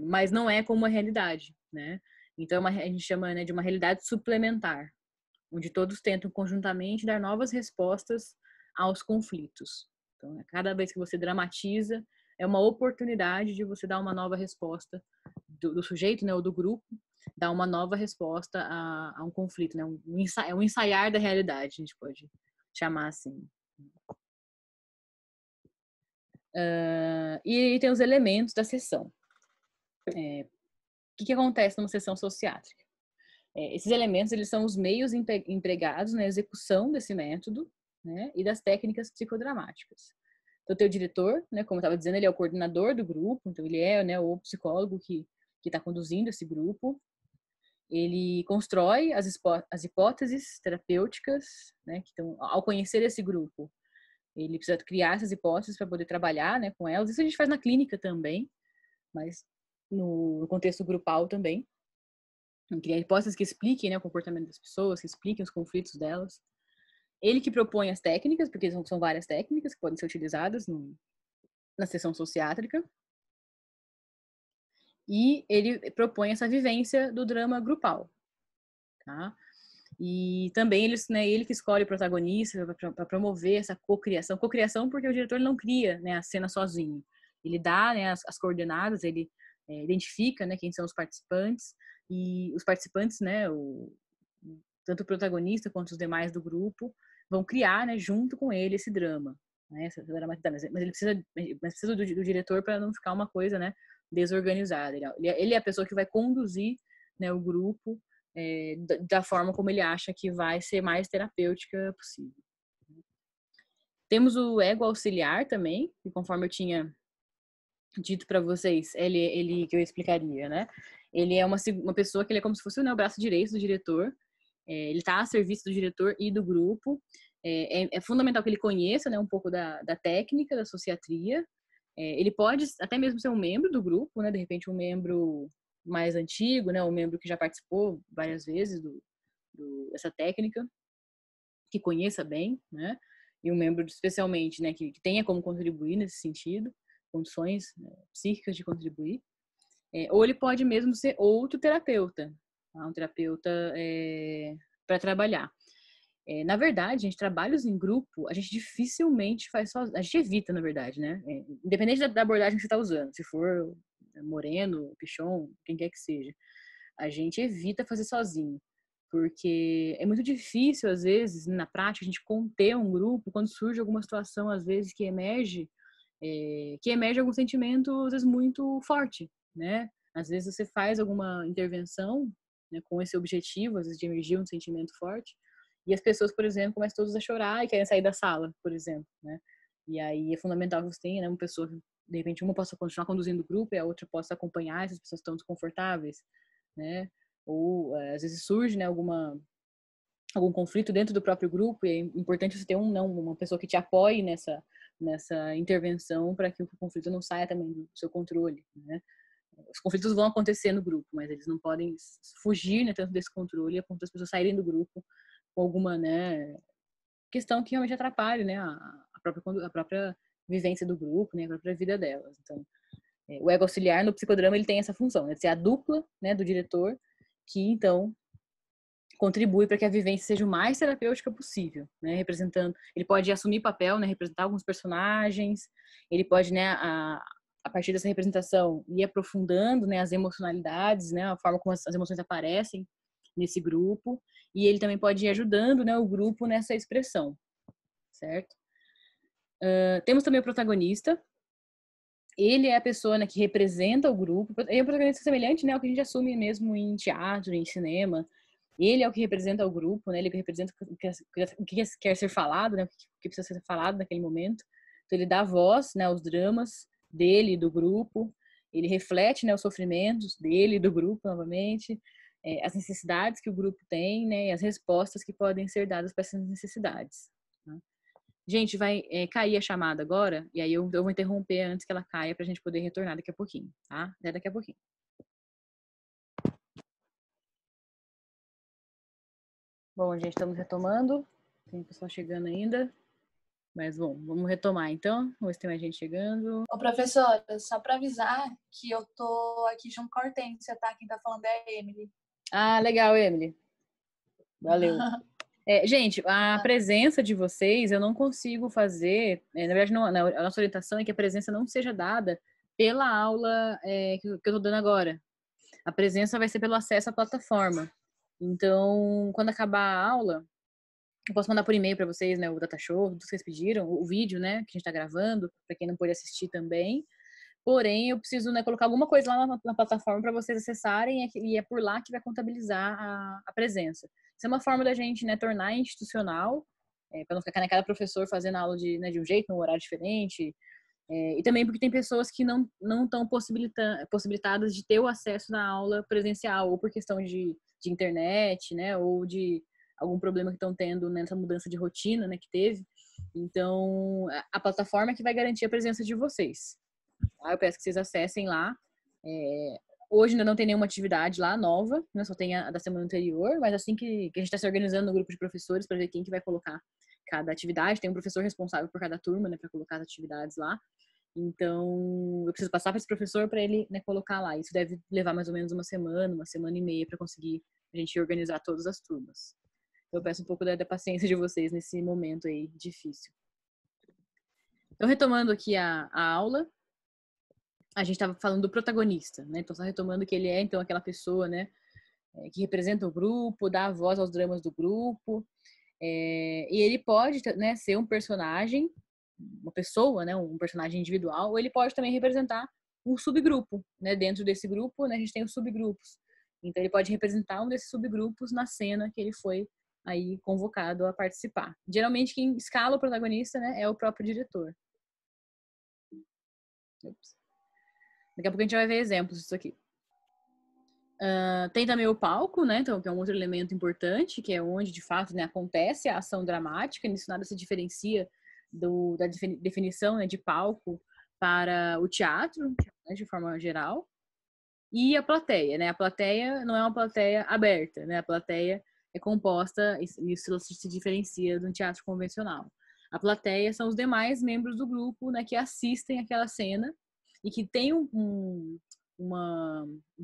mas não é como a realidade, né? Então a gente chama, né, de uma realidade suplementar, onde todos tentam conjuntamente dar novas respostas aos conflitos. Então, cada vez que você dramatiza, é uma oportunidade de você dar uma nova resposta do sujeito, né, ou do grupo, dar uma nova resposta a um conflito, né? É um ensaiar da realidade, a gente pode chamar assim. E tem os elementos da sessão. O que acontece numa sessão sociátrica? Esses elementos, eles são os meios empregados na execução desse método, né, e das técnicas psicodramáticas. Então, tem o diretor, né, como eu estava dizendo, ele é o coordenador do grupo, então ele é, né, o psicólogo que está conduzindo esse grupo. Ele constrói as hipóteses terapêuticas, né, que estão, ao conhecer esse grupo, ele precisa criar essas hipóteses para poder trabalhar, né, com elas. Isso a gente faz na clínica também, mas no contexto grupal também. Criar hipóteses que expliquem, né, o comportamento das pessoas, que expliquem os conflitos delas. Ele que propõe as técnicas, porque são várias técnicas que podem ser utilizadas na sessão sociátrica. E ele propõe essa vivência do drama grupal, tá? E também ele que escolhe o protagonista para promover essa cocriação. Cocriação porque o diretor não cria, né, a cena sozinho. Ele dá, né, as coordenadas, ele identifica, né, quem são os participantes, e os participantes, né, tanto o protagonista quanto os demais do grupo vão criar, né, junto com ele esse drama, né, essa dramatização. Mas ele precisa do diretor para não ficar uma coisa, né, desorganizada. Ele é a pessoa que vai conduzir, né, o grupo da forma como ele acha que vai ser mais terapêutica possível. Temos o ego auxiliar também, que conforme eu tinha dito para vocês, ele que eu explicaria, né? Ele é uma pessoa que ele é como se fosse, né, o braço direito do diretor. Ele está a serviço do diretor e do grupo. É fundamental que ele conheça, né, um pouco da técnica, da sociatria. Ele pode até mesmo ser um membro do grupo, né? De repente um membro mais antigo, né? Um membro que já participou várias vezes dessa técnica, que conheça bem, né? E um membro especialmente, né, que tenha como contribuir nesse sentido, condições, né, psíquicas de contribuir. Ou ele pode mesmo ser outro terapeuta, tá? Um terapeuta para trabalhar. Na verdade, gente, trabalhos em grupo, a gente dificilmente faz sozinho. A gente evita, na verdade, né? Independente da abordagem que você está usando, se for Moreno, Pichon, quem quer que seja, a gente evita fazer sozinho. Porque é muito difícil, às vezes, na prática, a gente conter um grupo quando surge alguma situação, às vezes, que emerge algum sentimento, às vezes, muito forte, né? Às vezes você faz alguma intervenção, né, com esse objetivo, às vezes, de emergir um sentimento forte, e as pessoas, por exemplo, começam todas a chorar e querem sair da sala, por exemplo, né? E aí é fundamental que você tenha, né, uma pessoa que, de repente, uma possa continuar conduzindo o grupo e a outra possa acompanhar essas pessoas que estão desconfortáveis, né? Ou às vezes surge, né, algum conflito dentro do próprio grupo, e é importante você ter uma pessoa que te apoie nessa intervenção para que o conflito não saia também do seu controle, né? Os conflitos vão acontecer no grupo, mas eles não podem fugir, né, tanto desse controle, a ponto das pessoas saírem do grupo com alguma, né, questão que realmente atrapalhe, né, a própria vivência do grupo, né, a própria vida delas. Então, o ego auxiliar no psicodrama ele tem essa função, né, de ser a dupla, né, do diretor, que então contribui para que a vivência seja o mais terapêutica possível, né, representando, ele pode assumir papel, né, representar alguns personagens, ele pode, né, a partir dessa representação ir aprofundando, né, as emocionalidades, né, a forma como as emoções aparecem nesse grupo, e ele também pode ir ajudando, né, o grupo nessa expressão, certo? Temos também o protagonista. Ele é a pessoa, né, que representa o grupo. Ele é um protagonista semelhante, né, ao que a gente assume mesmo em teatro, em cinema. Ele é o que representa o grupo, né? Ele que representa o que quer ser falado, né? O que precisa ser falado naquele momento. Então ele dá voz, né, aos dramas dele e do grupo. Ele reflete, né, os sofrimentos dele e do grupo novamente, as necessidades que o grupo tem, né, e as respostas que podem ser dadas para essas necessidades. Né? Gente, vai cair a chamada agora, e aí eu vou interromper antes que ela caia para a gente poder retornar daqui a pouquinho, tá? Até daqui a pouquinho. Bom, gente, estamos retomando. Tem pessoal chegando ainda. Mas, bom, vamos retomar, então. Vamos ver se tem mais gente chegando. Ô, professora, só para avisar que eu tô aqui junto com a Hortência, tá? Quem tá falando é a Emily. Ah, legal, Emily. Valeu. Gente, a presença de vocês eu não consigo fazer. Na verdade, não, a nossa orientação é que a presença não seja dada pela aula que eu estou dando agora. A presença vai ser pelo acesso à plataforma. Então, quando acabar a aula, eu posso mandar por e-mail para vocês, né, o data show, tudo que vocês pediram, o vídeo, né, que a gente está gravando, para quem não pôde assistir também. Porém, eu preciso, né, colocar alguma coisa lá na plataforma para vocês acessarem e é por lá que vai contabilizar a presença. Isso é uma forma da gente, né, tornar institucional, para não ficar cada professor fazendo aula de um jeito, num horário diferente. E também porque tem pessoas que não estão possibilitadas de ter o acesso na aula presencial, ou por questão de internet, né, ou de algum problema que estão tendo nessa mudança de rotina, né, que teve. Então, a plataforma é que vai garantir a presença de vocês. Tá? Eu peço que vocês acessem lá. Hoje ainda não tem nenhuma atividade lá nova, né, só tem a da semana anterior, mas assim que a gente está se organizando no grupo de professores para ver quem que vai colocar cada atividade, tem um professor responsável por cada turma, né, para colocar as atividades lá. Então, eu preciso passar para esse professor para ele, né, colocar lá. Isso deve levar mais ou menos uma semana e meia para conseguir a gente organizar todas as turmas. Eu peço um pouco da paciência de vocês nesse momento aí difícil. Então, retomando aqui a aula, a gente estava falando do protagonista, né? Então, só retomando que ele é, então, aquela pessoa, né, que representa o grupo, dá voz aos dramas do grupo. E ele pode, né, ser um personagem, uma pessoa, né, um personagem individual, ou ele pode também representar um subgrupo, né? Dentro desse grupo, né, a gente tem os subgrupos. Então, ele pode representar um desses subgrupos na cena que ele foi aí convocado a participar. Geralmente quem escala o protagonista, né, é o próprio diretor. Ups. Daqui a pouco a gente vai ver exemplos disso aqui. Tem também o palco, né, então, que é um outro elemento importante, que é onde de fato, né, acontece a ação dramática. Nisso nada se diferencia da definição, né, de palco para o teatro, né, de forma geral. E a plateia, né? A plateia não é uma plateia aberta, né? A plateia é composta, isso se diferencia do teatro convencional. A plateia são os demais membros do grupo, né, que assistem aquela cena e que tem um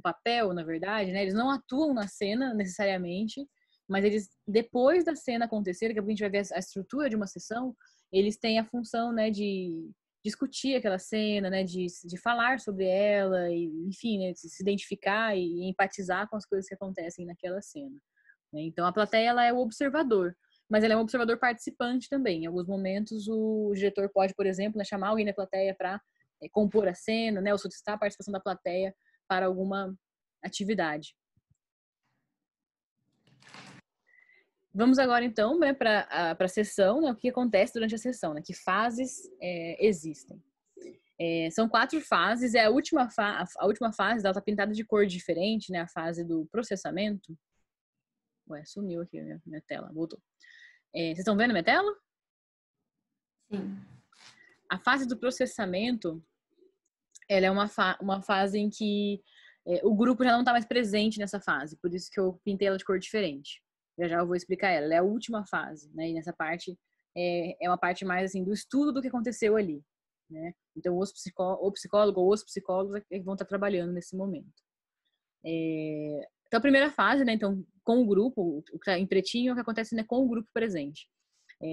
papel, na verdade, né? Eles não atuam na cena necessariamente, mas eles, depois da cena acontecer, que a gente vai ver a estrutura de uma sessão, eles têm a função, né, de discutir aquela cena, né, de falar sobre ela, e, enfim, né, de se identificar e empatizar com as coisas que acontecem naquela cena. Né? Então, a plateia, ela é o observador, mas ela é um observador participante também. Em alguns momentos, o diretor pode, por exemplo, né, chamar alguém da plateia para compor a cena, né, ou solicitar a participação da plateia para alguma atividade. Vamos agora, então, né, para a sessão, né, o que acontece durante a sessão, né, que fases existem. São 4 fases, a última fase, ela tá pintada de cor diferente, né, a fase do processamento. Ué, sumiu aqui a minha tela, voltou. Vocês estão vendo a minha tela? Sim. A fase do processamento, ela é uma fase em que o grupo já não está mais presente nessa fase, por isso que eu pintei ela de cor diferente. Já eu vou explicar ela. Ela é a última fase, né? E nessa parte é uma parte mais assim do estudo do que aconteceu ali, né? Então o psicólogo ou os psicólogos vão estar trabalhando nesse momento. Então a primeira fase, né? Então com o grupo, o que está em pretinho é o que acontece, né, com o grupo presente.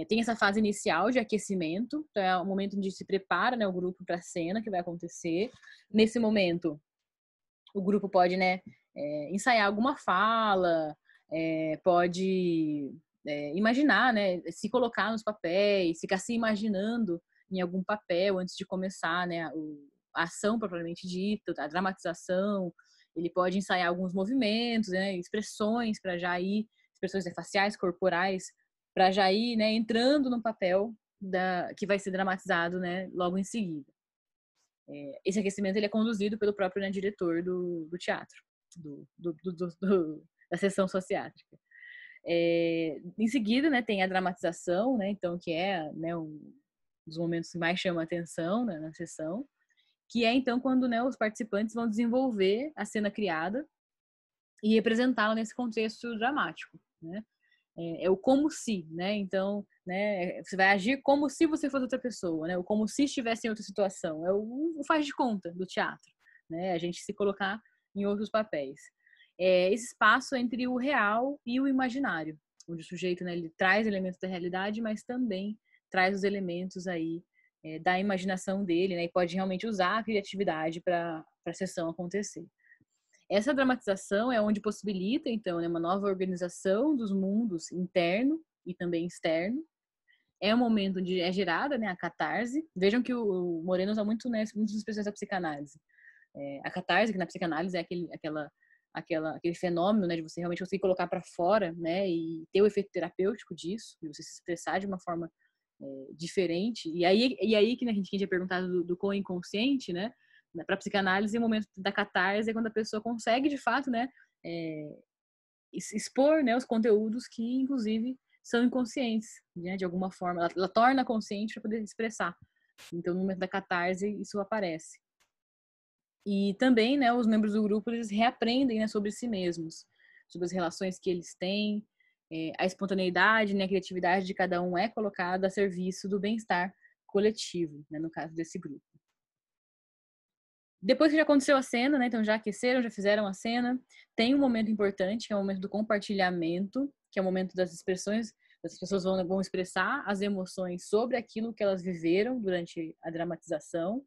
Tem essa fase inicial de aquecimento, então é o momento onde se prepara, né, o grupo para a cena que vai acontecer. Nesse momento, o grupo pode, né, ensaiar alguma fala, pode imaginar, né, se colocar nos papéis, ficar se imaginando em algum papel antes de começar, né, a ação propriamente dita, a dramatização. Ele pode ensaiar alguns movimentos, né, expressões para já ir, expressões faciais, corporais, para já ir, né, entrando no papel que vai ser dramatizado, né, logo em seguida. Esse aquecimento ele é conduzido pelo próprio, né, diretor do teatro, da sessão sociátrica. Em seguida, né, tem a dramatização, né, então que é, né, um dos momentos que mais chama a atenção, né, na sessão, que é então quando, né, os participantes vão desenvolver a cena criada e representá-la nesse contexto dramático, né? É o como se, né? Então, né, você vai agir como se você fosse outra pessoa, né? O como se estivesse em outra situação. É o faz de conta do teatro, né? A gente se colocar em outros papéis. Esse espaço entre o real e o imaginário, onde o sujeito, né, ele traz elementos da realidade, mas também traz os elementos aí da imaginação dele, né? E pode realmente usar a criatividade para a sessão acontecer. Essa dramatização é onde possibilita, então, né, uma nova organização dos mundos interno e também externo. É um momento onde é gerada, né, a catarse. Vejam que o Moreno usa muito, né, muitas expressões da psicanálise. A catarse, que na psicanálise é aquele fenômeno, né, de você realmente conseguir colocar para fora, né, e ter o efeito terapêutico disso, de você se expressar de uma forma diferente. E aí que, né, a gente tinha perguntado do co-inconsciente, né, para a psicanálise, o momento da catarse é quando a pessoa consegue, de fato, né, expor, né, os conteúdos que, inclusive, são inconscientes, né, de alguma forma. Ela torna consciente para poder expressar. Então, no momento da catarse, isso aparece. E também, né, os membros do grupo, eles reaprendem, né, sobre si mesmos, sobre as relações que eles têm, a espontaneidade, né, a criatividade de cada um é colocada a serviço do bem-estar coletivo, né, no caso desse grupo. Depois que já aconteceu a cena, né, então já aqueceram, já fizeram a cena, tem um momento importante, que é o momento do compartilhamento, que é o momento das expressões, as pessoas vão expressar as emoções sobre aquilo que elas viveram durante a dramatização,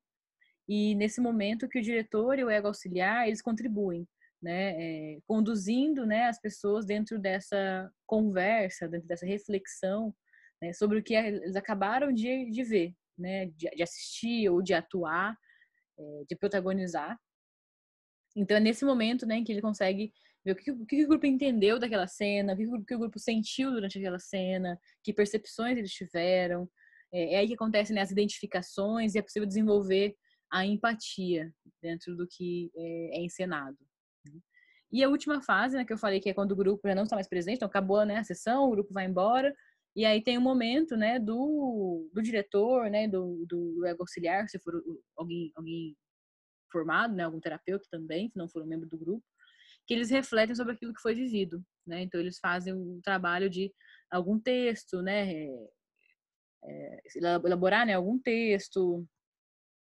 e nesse momento que o diretor e o ego auxiliar, eles contribuem, né, conduzindo, né, as pessoas dentro dessa conversa, dentro dessa reflexão, né, sobre o que eles acabaram de ver, né, de assistir ou de atuar, de protagonizar. Então é nesse momento, né, em que ele consegue ver o que o grupo entendeu daquela cena, o que o grupo sentiu durante aquela cena, que percepções eles tiveram. É aí que acontecem, né, as identificações e é possível desenvolver a empatia dentro do que é encenado. E a última fase, né, que eu falei que é quando o grupo já não está mais presente, então acabou, né, a sessão, o grupo vai embora, e aí tem um momento, né, do diretor, né, do ego auxiliar, se for alguém formado, né, algum terapeuta também, se não for um membro do grupo, que eles refletem sobre aquilo que foi vivido, né? Então eles fazem o trabalho de algum texto, né, elaborar, né, algum texto,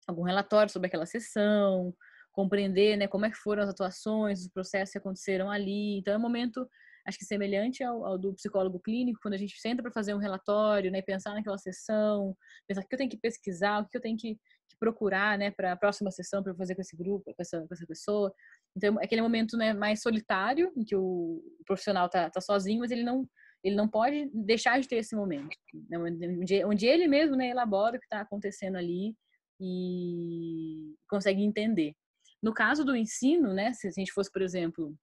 algum relatório sobre aquela sessão, compreender, né, como é que foram as atuações, os processos que aconteceram ali. Então é um momento acho que semelhante ao do psicólogo clínico, quando a gente senta para fazer um relatório, né, pensar naquela sessão, pensar o que eu tenho que pesquisar, o que eu tenho que procurar, né, para a próxima sessão para fazer com esse grupo, com essa pessoa. Então, é aquele momento, né, mais solitário, em que o profissional tá sozinho, mas ele não pode deixar de ter esse momento, né, onde ele mesmo, né, elabora o que está acontecendo ali e consegue entender. No caso do ensino, né, se a gente fosse, por exemplo,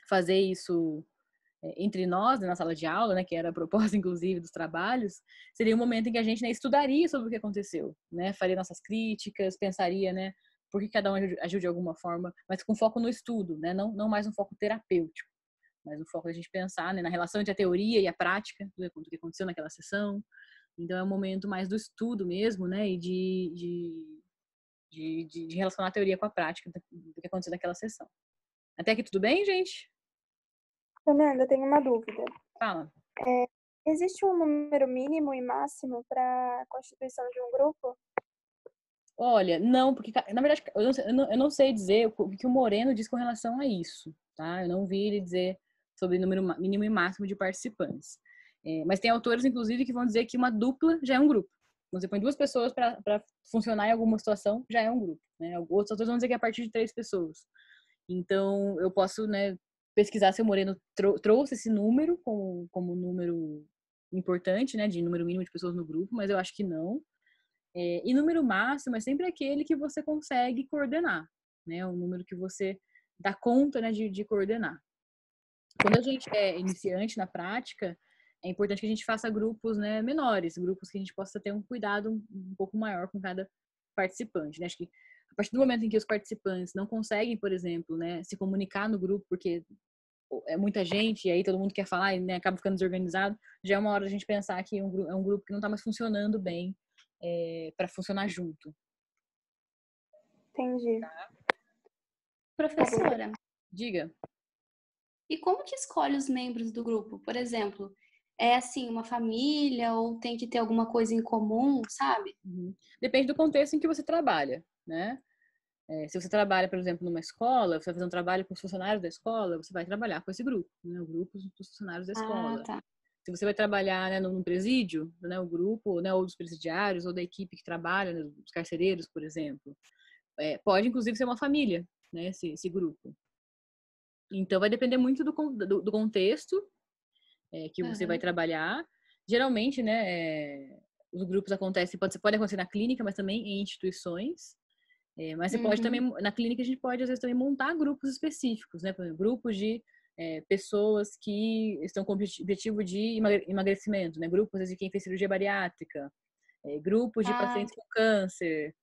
fazer isso entre nós, né, na sala de aula, né, que era a proposta, inclusive, dos trabalhos, seria um momento em que a gente, né, estudaria sobre o que aconteceu, né, faria nossas críticas, pensaria, né, por que cada um agiu de alguma forma, mas com foco no estudo, né, não mais um foco terapêutico, mas um foco da gente pensar, né, na relação entre a teoria e a prática do que aconteceu naquela sessão. Então é um momento mais do estudo mesmo, né, e de relacionar a teoria com a prática do que aconteceu naquela sessão. Até aqui tudo bem, gente? Fernanda, eu tenho uma dúvida. Fala. Existe um número mínimo e máximo para a constituição de um grupo? Olha, não, porque, na verdade, eu não sei dizer o que o Moreno diz com relação a isso, tá? Eu não vi ele dizer sobre número mínimo e máximo de participantes. Mas tem autores, inclusive, que vão dizer que uma dupla já é um grupo. Quando você põe 2 pessoas para funcionar em alguma situação, já é um grupo, né? Outros autores vão dizer que é a partir de 3 pessoas. Então, eu posso, né, pesquisar se o Moreno trouxe esse número como número importante, né, de número mínimo de pessoas no grupo, mas eu acho que não. E número máximo é sempre aquele que você consegue coordenar, né, o número que você dá conta, né, de coordenar. Quando a gente é iniciante na prática, é importante que a gente faça grupos, né, menores, grupos que a gente possa ter um cuidado um pouco maior com cada participante, né? Acho que a partir do momento em que os participantes não conseguem, por exemplo, né, se comunicar no grupo, porque é muita gente e aí todo mundo quer falar e, né, acaba ficando desorganizado, já é uma hora a gente pensar que é um grupo que não está mais funcionando bem para funcionar junto. Entendi. Professora, Diga. e como que escolhe os membros do grupo? Por exemplo, é assim, uma família ou tem que ter alguma coisa em comum, sabe? Depende do contexto em que você trabalha, né? Se você trabalha, por exemplo, numa escola, você vai fazer um trabalho com os funcionários da escola, você vai trabalhar com esse grupo, né? O grupo dos funcionários da escola. Ah, tá. Se você vai trabalhar, né, num presídio, né, o grupo, né, ou dos presidiários, ou da equipe que trabalha, né, dos carcereiros, por exemplo, pode inclusive ser uma família, né, esse grupo. Então vai depender muito do contexto que você vai trabalhar. Geralmente, né, os grupos acontecem, pode acontecer na clínica, mas também em instituições. Mas você pode também, na clínica a gente pode às vezes também montar grupos específicos, né, por exemplo, grupos de pessoas que estão com objetivo de emagrecimento, né, grupos de quem fez cirurgia bariátrica, grupos de pacientes com câncer,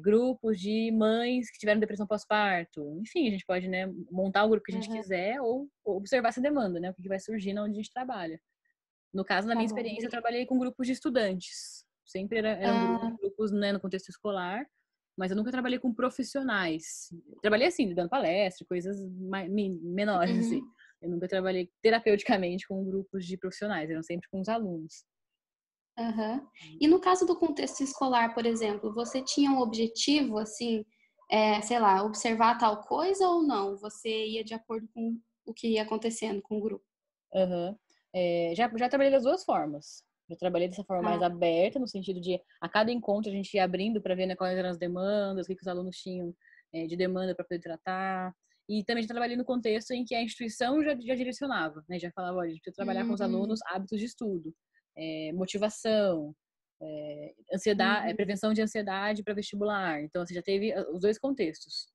grupos de mães que tiveram depressão pós-parto. Enfim, a gente pode, né, montar o grupo que a gente quiser ou observar essa demanda, né, o que vai surgir onde a gente trabalha. No caso, na minha experiência, eu trabalhei com grupos de estudantes. Sempre eram grupos, né, no contexto escolar, mas eu nunca trabalhei com profissionais. Trabalhei assim, dando palestra, coisas menores, assim. Eu nunca trabalhei terapeuticamente com grupos de profissionais, eram sempre com os alunos. E no caso do contexto escolar, por exemplo, você tinha um objetivo, assim, sei lá, observar tal coisa ou não? Você ia de acordo com o que ia acontecendo com o grupo? Já trabalhei das 2 formas. Já trabalhei dessa forma mais aberta, no sentido de a cada encontro a gente ia abrindo para ver, né, quais eram as demandas, o que os alunos tinham de demanda para poder tratar. E também já trabalhei no contexto em que a instituição já direcionava, né, já falava, olha, a gente precisa trabalhar com os alunos hábitos de estudo, motivação, ansiedade, prevenção de ansiedade para vestibular. Então, você já teve os 2 contextos.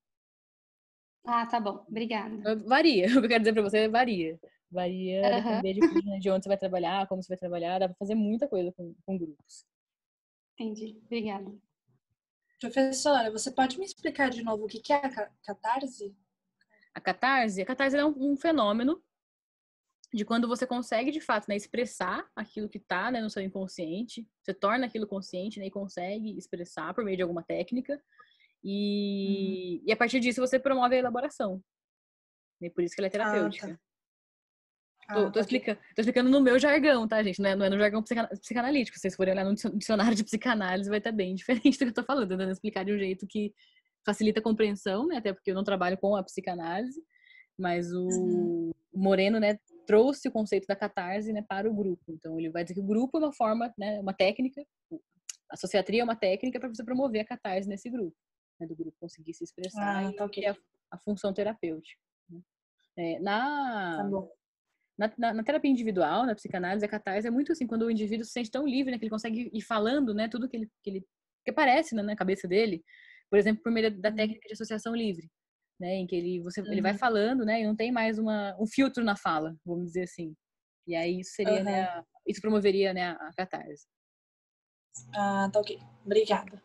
Ah, tá bom. Obrigada. Varia. O que eu quero dizer para você varia. Varia depender de onde você vai trabalhar, como você vai trabalhar. Dá para fazer muita coisa com grupos. Entendi. Obrigada. Professora, você pode me explicar de novo o que é a catarse? A catarse é um fenômeno de quando você consegue, de fato, né, expressar aquilo que está, né, no seu inconsciente. Você torna aquilo consciente, né, e consegue expressar por meio de alguma técnica. E a partir disso você promove a elaboração. E por isso que ela é terapêutica. Tô explicando no meu jargão, tá, gente? Não é no jargão psicanalítico. Se vocês forem olhar no dicionário de psicanálise, vai estar bem diferente do que eu tô falando. Tentando explicar de um jeito que facilita a compreensão, né? Até porque eu não trabalho com a psicanálise. mas o Moreno, né, trouxe o conceito da catarse, né, para o grupo. Então, ele vai dizer que o grupo é uma forma, né, uma técnica, a sociatria é uma técnica para você promover a catarse nesse grupo, né, do grupo conseguir se expressar Tá e ok. ter a função terapêutica. Né? Tá bom. Na terapia individual, na psicanálise, a catarse é muito assim, quando o indivíduo se sente tão livre, né, que ele consegue ir falando, né, tudo que aparece, né, na cabeça dele, por exemplo, por meio da técnica de associação livre, né, em que ele vai falando, né, e não tem mais um filtro na fala, vamos dizer assim. E aí isso seria, né, isso promoveria, né, a catarse. Tá ok. Obrigada.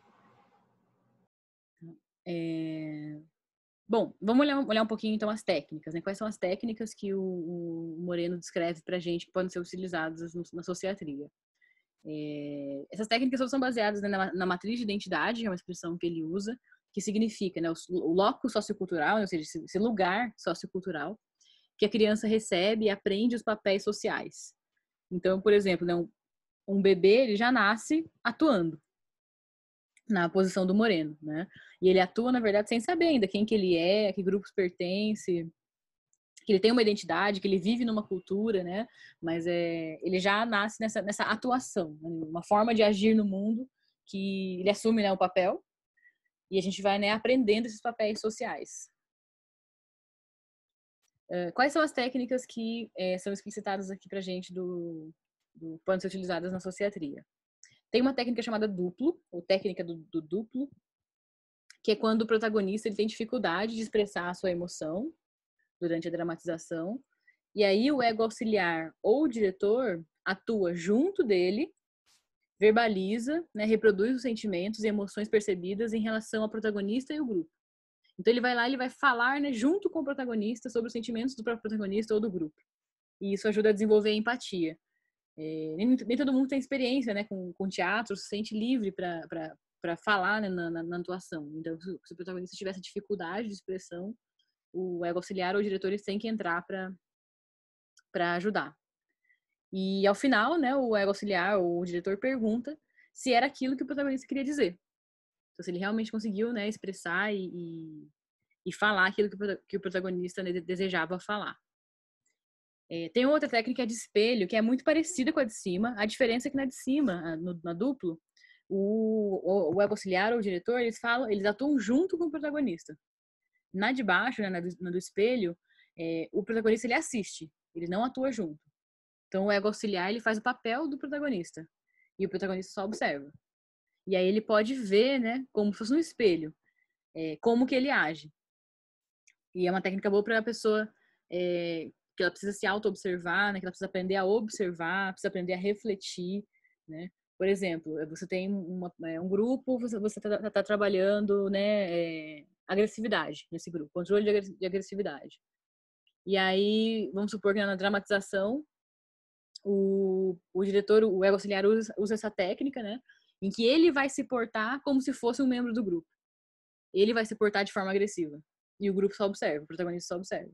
Bom, vamos olhar um pouquinho então as técnicas, né? Quais são as técnicas que o Moreno descreve pra gente que podem ser utilizadas na sociatria? Essas técnicas são baseadas, né, na matriz de identidade, que é uma expressão que ele usa, que significa, né, o locus sociocultural, ou seja, esse lugar sociocultural que a criança recebe e aprende os papéis sociais. Então, por exemplo, né, um bebê ele já nasce atuando na posição do Moreno, né? E ele atua, na verdade, sem saber ainda quem que ele é, a que grupos pertence, que ele tem uma identidade, que ele vive numa cultura, né? Mas ele já nasce nessa atuação, né? Uma forma de agir no mundo que ele assume, né, o papel e a gente vai, né, aprendendo esses papéis sociais. Quais são as técnicas que são explicitadas aqui pra gente podem ser utilizadas na sociatria? Tem uma técnica chamada duplo, ou técnica do duplo, que é quando o protagonista ele tem dificuldade de expressar a sua emoção durante a dramatização, e aí o ego auxiliar ou o diretor atua junto dele, verbaliza, né, reproduz os sentimentos e emoções percebidas em relação ao protagonista e o grupo. Então ele vai lá, ele vai falar, né, junto com o protagonista sobre os sentimentos do próprio protagonista ou do grupo. E isso ajuda a desenvolver a empatia. Nem todo mundo tem experiência, né, com teatro, se sente livre para falar, né, na atuação. Então, se o protagonista tivesse dificuldade de expressão, o ego auxiliar ou o diretor eles têm que entrar para ajudar. E ao final, né, o ego auxiliar ou o diretor pergunta se era aquilo que o protagonista queria dizer. Então, se ele realmente conseguiu, né, expressar e falar aquilo que o protagonista, né, desejava falar. Tem outra técnica de espelho que é muito parecida com a de cima. A diferença é que na de cima, na duplo, o ego auxiliar ou o diretor, eles atuam junto com o protagonista. Na de baixo, né, na do espelho, o protagonista ele assiste, ele não atua junto. Então o ego auxiliar ele faz o papel do protagonista e o protagonista só observa. E aí ele pode ver, né, como se fosse um espelho, como que ele age. E é uma técnica boa para a pessoa que ela precisa se auto-observar, né? Que ela precisa aprender a observar, precisa aprender a refletir, né? Por exemplo, você tem um grupo, você tá trabalhando, né, agressividade nesse grupo, controle de agressividade. E aí, vamos supor que na dramatização, o diretor, o ego auxiliar usa essa técnica, né? Em que ele vai se portar como se fosse um membro do grupo. Ele vai se portar de forma agressiva. E o grupo só observa, o protagonista só observa.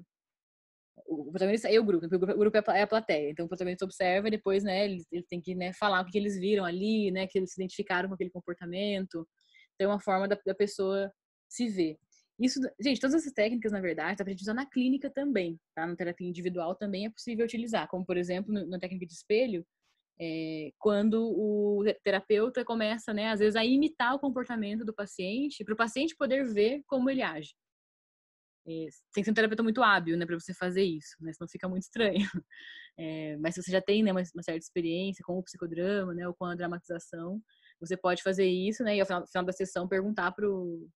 O protagonista e o grupo é a plateia. Então o protagonista observa e depois, né, ele tem que, né, falar o que eles viram ali, né, que eles se identificaram com aquele comportamento. Então é uma forma da pessoa se ver. Isso, gente, todas essas técnicas, na verdade, dá pra gente usar na clínica também, tá? Na terapia individual também é possível utilizar, como por exemplo, na técnica de espelho, quando o terapeuta começa, né, às vezes a imitar o comportamento do paciente, para o paciente poder ver como ele age. Tem que ser um terapeuta muito hábil, né, para você fazer isso, né, senão fica muito estranho. Mas se você já tem, né, uma certa experiência com o psicodrama, né, ou com a dramatização, você pode fazer isso, né, e ao final da sessão perguntar pro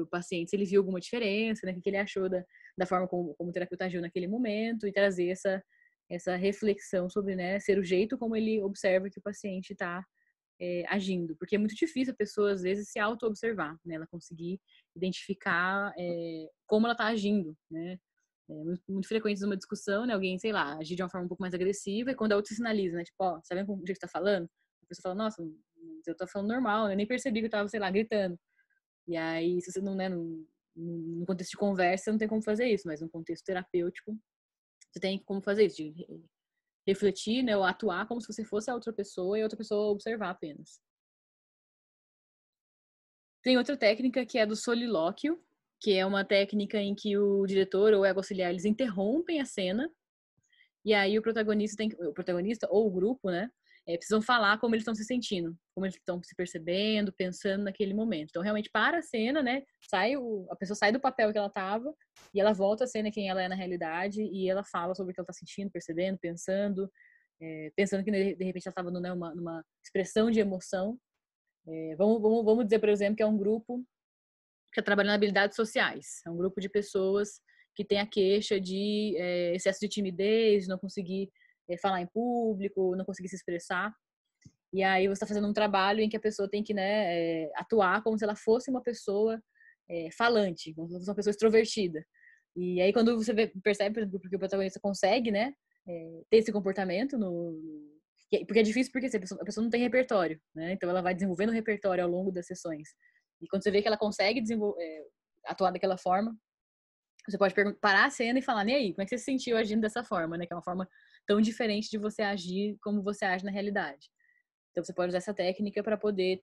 paciente se ele viu alguma diferença, né, o que ele achou da forma como o terapeuta agiu naquele momento e trazer essa reflexão sobre, né, ser o jeito como ele observa que o paciente está agindo, porque é muito difícil a pessoa às vezes se auto-observar, né, ela conseguir identificar como ela está agindo, né, muito frequente numa discussão, né, alguém, sei lá, agir de uma forma um pouco mais agressiva e quando a outra sinaliza, né, tipo, ó, sabe como o jeito que você tá falando? A pessoa fala, nossa, eu tô falando normal, né, eu nem percebi que eu tava, sei lá, gritando. E aí, se você não, né, num contexto de conversa, você não tem como fazer isso, mas num contexto terapêutico, você tem como fazer isso, de refletir, né, ou atuar como se você fosse a outra pessoa e a outra pessoa observar apenas. Tem outra técnica que é do solilóquio, que é uma técnica em que o diretor ou o ego auxiliar, eles interrompem a cena, e aí o protagonista ou o grupo, né, precisam falar como eles estão se sentindo, como eles estão se percebendo, pensando naquele momento. Então, realmente, para a cena, né, a pessoa sai do papel que ela estava e ela volta a cena quem ela é na realidade e ela fala sobre o que ela está sentindo, percebendo, pensando, pensando que, de repente, ela estava numa expressão de emoção. Vamos dizer, por exemplo, que é um grupo que trabalha em habilidades sociais. É um grupo de pessoas que tem a queixa de excesso de timidez, de não conseguir falar em público, não conseguir se expressar. E aí você está fazendo um trabalho em que a pessoa tem que, né, atuar como se ela fosse uma pessoa falante, como se fosse uma pessoa extrovertida. E aí quando você percebe, por exemplo, que o protagonista consegue, né, ter esse comportamento porque é difícil porque a pessoa não tem repertório, né? Então ela vai desenvolvendo o repertório ao longo das sessões. E quando você vê que ela consegue atuar daquela forma, você pode parar a cena e falar, e aí, como é que você se sentiu agindo dessa forma, né? Que é uma forma tão diferente de você agir como você age na realidade. Então você pode usar essa técnica para poder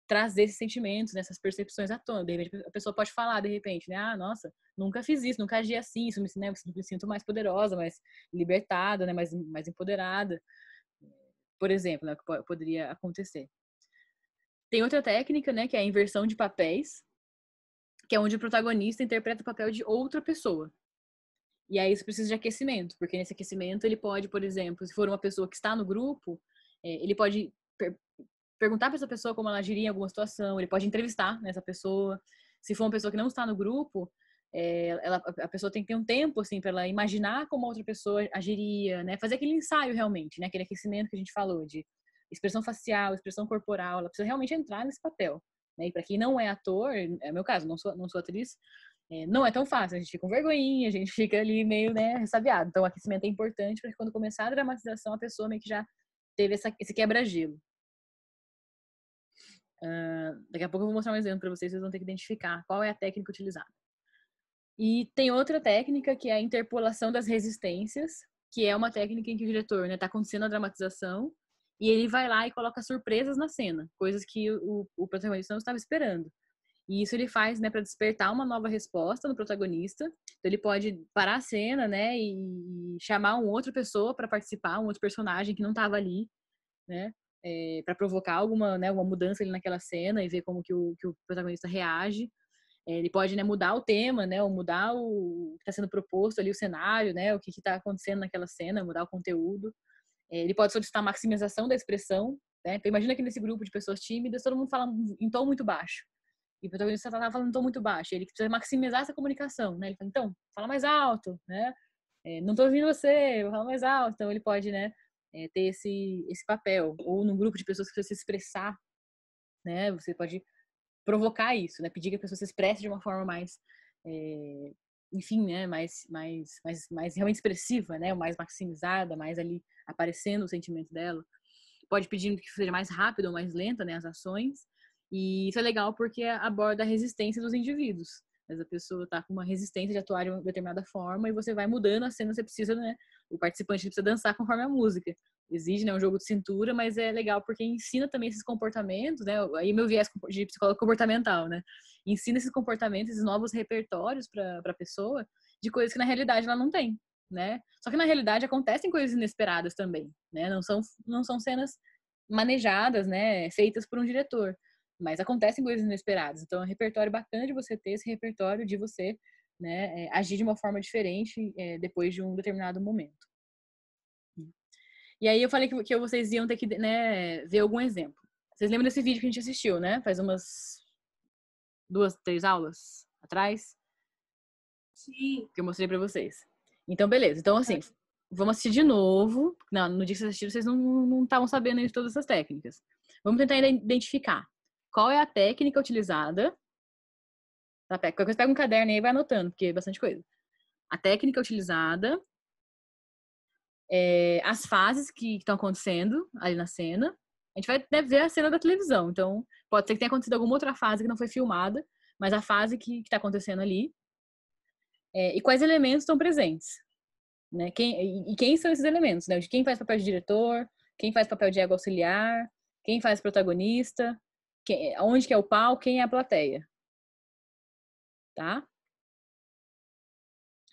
trazer esses sentimentos, né, essas percepções à tona. De repente a pessoa pode falar, de repente, né? Ah, nossa, nunca fiz isso, nunca agi assim, isso me sinto mais poderosa, mais libertada, né? Mais empoderada. Por exemplo, né, que poderia acontecer. Tem outra técnica, né, que é a inversão de papéis, que é onde o protagonista interpreta o papel de outra pessoa. E aí isso precisa de aquecimento, porque nesse aquecimento ele pode, por exemplo, se for uma pessoa que está no grupo, ele pode perguntar para essa pessoa como ela agiria em alguma situação, ele pode entrevistar essa pessoa. Se for uma pessoa que não está no grupo, a pessoa tem que ter um tempo assim para ela imaginar como a outra pessoa agiria, né? Fazer aquele ensaio realmente, né? Aquele aquecimento que a gente falou de expressão facial, expressão corporal, ela precisa realmente entrar nesse papel, né? E para quem não é ator, é meu caso, não sou atriz, não é tão fácil, a gente fica com vergonhinha, a gente fica ali meio, né, ressabiado. Então o aquecimento é importante para que quando começar a dramatização a pessoa meio que já teve esse quebra-gelo. Daqui a pouco eu vou mostrar um exemplo para vocês vão ter que identificar qual é a técnica utilizada. E tem outra técnica que é a interpolação das resistências, que é uma técnica em que o diretor, né, tá acontecendo a dramatização e ele vai lá e coloca surpresas na cena, coisas que o protagonista não estava esperando. E isso ele faz, né, para despertar uma nova resposta no protagonista. Então ele pode parar a cena, né, e chamar uma outra pessoa para participar, um outro personagem que não estava ali, né, para provocar alguma mudança ali naquela cena e ver como que o protagonista reage. Ele pode, né, mudar o tema, né, ou mudar o que está sendo proposto ali, o cenário, né, o que está acontecendo naquela cena, mudar o conteúdo. Ele pode solicitar maximização da expressão, né? Então imagina que nesse grupo de pessoas tímidas todo mundo fala em tom muito baixo. E o protagonista está falando em tom muito baixo. Ele precisa maximizar essa comunicação, né? Ele fala, então, fala mais alto, né? Não estou ouvindo você, fala mais alto. Então ele pode, né, ter esse papel. Ou num grupo de pessoas que precisa se expressar, né? Você pode provocar isso, né? Pedir que a pessoa se expresse de uma forma mais, enfim, né? Mais realmente expressiva, né? Mais maximizada, mais ali aparecendo o sentimento dela. Pode pedir que seja mais rápido ou mais lenta, né? As ações. E isso é legal porque aborda a resistência dos indivíduos. Mas a pessoa tá com uma resistência de atuar de uma determinada forma e você vai mudando a cena, você precisa, né? O participante precisa dançar conforme a música. Exige, né, um jogo de cintura, mas é legal porque ensina também esses comportamentos, né? Aí meu viés de psicólogo comportamental, né? Ensina esses comportamentos, esses novos repertórios para a pessoa de coisas que na realidade ela não tem, né? Só que na realidade acontecem coisas inesperadas também, né? Não são cenas manejadas, né? Feitas por um diretor. Mas acontecem coisas inesperadas. Então é um repertório bacana de você ter esse repertório de você, né, agir de uma forma diferente depois de um determinado momento. E aí eu falei que vocês iam ter que, né, ver algum exemplo. Vocês lembram desse vídeo que a gente assistiu, né? Faz umas 2, 3 aulas atrás? Sim. Que eu mostrei pra vocês. Então, beleza. Então, assim, vamos assistir de novo. Não, no dia que vocês assistiram, vocês não estavam sabendo de todas essas técnicas. Vamos tentar identificar qual é a técnica utilizada. Tá? Qualquer coisa, pega um caderno aí e vai anotando, porque é bastante coisa. A técnica utilizada, as fases que estão acontecendo ali na cena. A gente vai, né, ver a cena da televisão. Então, pode ser que tenha acontecido alguma outra fase que não foi filmada, mas a fase que está acontecendo ali. E quais elementos estão presentes. Né? Quem são esses elementos? Né? De quem faz papel de diretor, quem faz papel de ego auxiliar, quem faz protagonista, onde que é o palco, quem é a plateia. Tá?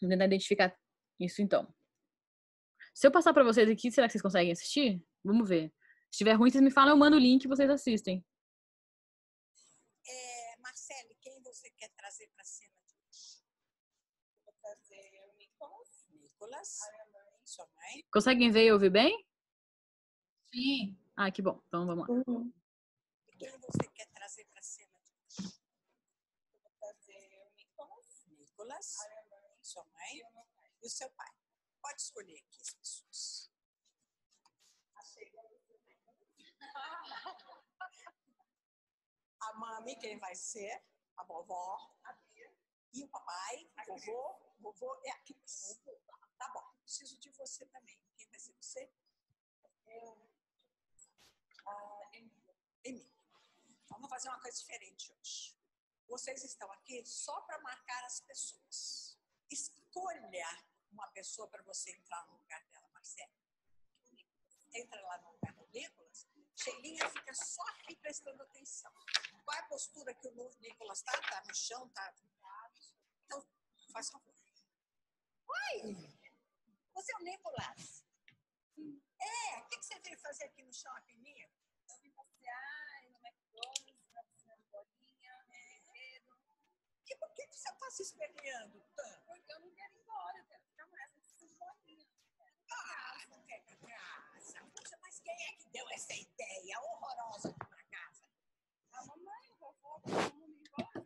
Vou tentar identificar isso então. Se eu passar pra vocês aqui, será que vocês conseguem assistir? Vamos ver. Se tiver ruim, vocês me falam, eu mando o link e vocês assistem. Marcele, quem você quer trazer pra cena de hoje? Vou trazer o Nicolas. Nicolas. A minha mãe. Sua mãe. Conseguem ver e ouvir bem? Sim. Ah, que bom. Então vamos lá. Quem você quer trazer pra cena de hoje? Vou trazer o Nicolas. Nicolas. A minha mãe. Sua mãe. E o seu pai. Pode escolher aqui as pessoas. A mami, quem vai ser? A vovó. E o papai? Vovô é aqui. Tá bom. Preciso de você também. Quem vai ser você? Eu. Emília. Vamos fazer uma coisa diferente hoje. Vocês estão aqui só para marcar as pessoas. Escolha uma pessoa para você entrar no lugar dela, Marcelo. Entra lá no lugar do Nicolas. Sheilinha fica só aqui prestando atenção. Qual é a postura que o Nicolas está? Está no chão? Está... Então, faz favor. Oi! Você é o Nicolas? É, o que você veio fazer aqui no shopping, Nico? Eu vim passear, ir no McDonald's, passeando bolinha, brinquedo. E por que você está se espelhando tanto? Porque eu não quero ir embora, eu quero ficar mais nessas bolinhas. Não quer ir pra casa? Puxa, mas quem é que deu essa ideia horrorosa de ir pra casa? A mamãe, o vovô, todo mundo embora.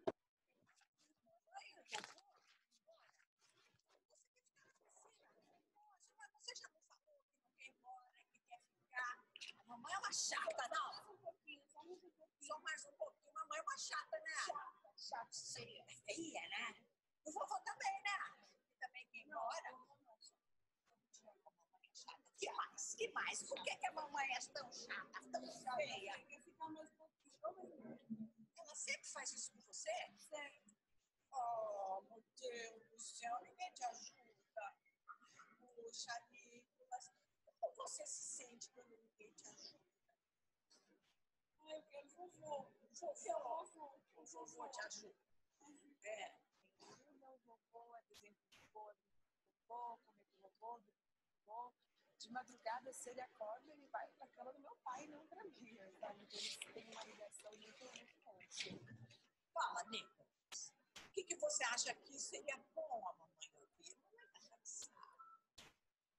Mamãe, o vovô, embora. Você já não falou que não quer ir embora, que quer ficar? A mamãe é uma chata, não? Só mais um pouquinho. Só mais um pouquinho. Mamãe é uma chata, né? Chata. Feia. É feia, né? O vovô também, né? Ele também quer ir embora. Que mais? Que mais? Por que a mamãe é tão chata, tão feia? Quer ficar mais um pouquinho. Ela sempre faz isso com você? Sempre. Oh, meu Deus do céu, ninguém te ajuda. Puxa, Nicolas, como você se sente quando ninguém te ajuda? Ah, eu quero vovô. O vovô te ajuda. É. O vovô é desenho do vovô, comer com o vovô, vovô. De madrugada, se ele acorda, ele vai pra cama do meu pai, não pra mim. Sabe? Então, eles têm uma ligação muito forte. Fala, Nicolas. O que você acha que seria bom a mamãe ouvir? A mamãe tá cansada.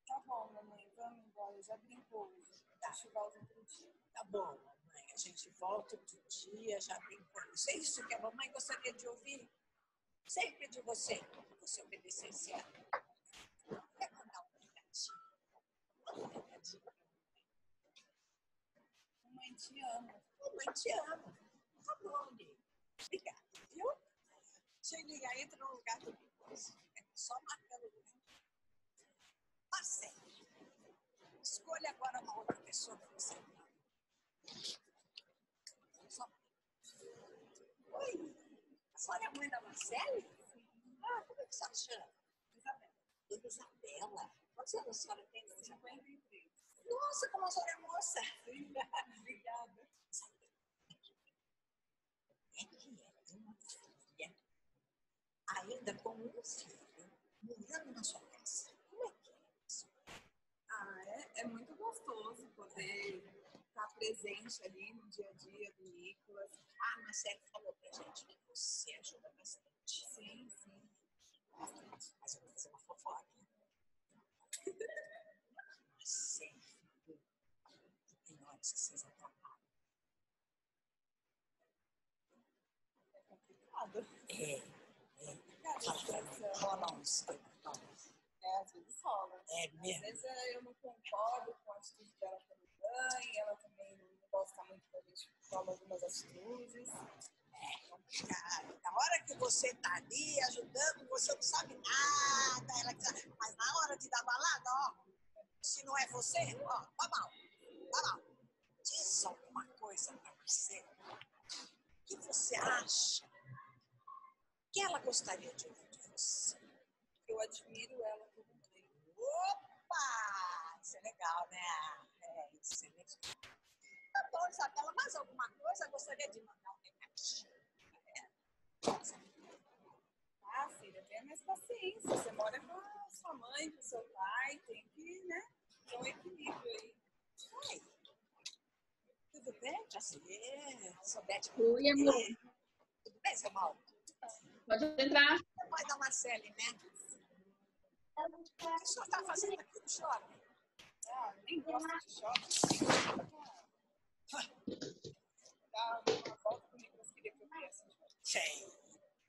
Tá bom, mamãe, vamos embora. Já brincou hoje. A gente volta outro dia. Tá bom, mamãe. A gente volta outro dia, já brincou. Isso é isso que a mamãe gostaria de ouvir? Sempre de você. Que você obedecesse a ela. Quer mandar um recadinho? Mamãe te ama. Mamãe te ama. Tá bom, Nico. Obrigada, viu? Sheilinha, entra no lugar do Nicolas. É só marcando o lugar. Marcelo, escolha agora uma outra pessoa para você. Oi, a senhora é a mãe da Marcele? Ah, como é que você está chama? Isabela. Isabela? Quantos anos a senhora tem? 53. Nossa, como a senhora é moça. Obrigada. É que é uma filha, ainda com um filho, morando na sua casa. Como é que é isso? Ah, é muito gostoso poder estar presente ali no dia a dia do Nicolas. Ah, a Marcele falou pra gente que você ajuda bastante. Sim, sim. Bastante. Mas eu vou fazer uma fofoca. Marcele, tem horas que vocês atrapalham. É complicado. Fala pra mim, rola uns. Às vezes rola. É mesmo? Às vezes eu não concordo com a atitude dela como mãe, ela também não gosta muito da gente toma algumas atitudes. É complicado. Na hora que você tá ali ajudando, você não sabe nada. Ela diz, mas na hora de dar balada, ó, se não é você, ó, tá mal. Diz alguma coisa pra você. O que você acha que ela gostaria de ouvir de você? Eu admiro ela como mãe. Opa! Isso é legal, né? É, isso é legal. Tá bom, Isabela, mais alguma coisa? Eu gostaria de mandar um recadinho. Ah, filha, vem tenha mais paciência. Você mora com a sua mãe, com o seu pai, tem que, né, ter um equilíbrio aí. Oi, tudo bem, Jacir? Sou Beth. Oi, amor. Tudo bem, seu Mauro? Pode entrar. É pai da Marcele, né? O que o senhor está fazendo aqui no shopping? Ah, nem gosto de shopping. Dá uma volta comigo, eu queria que eu viesse. Sim.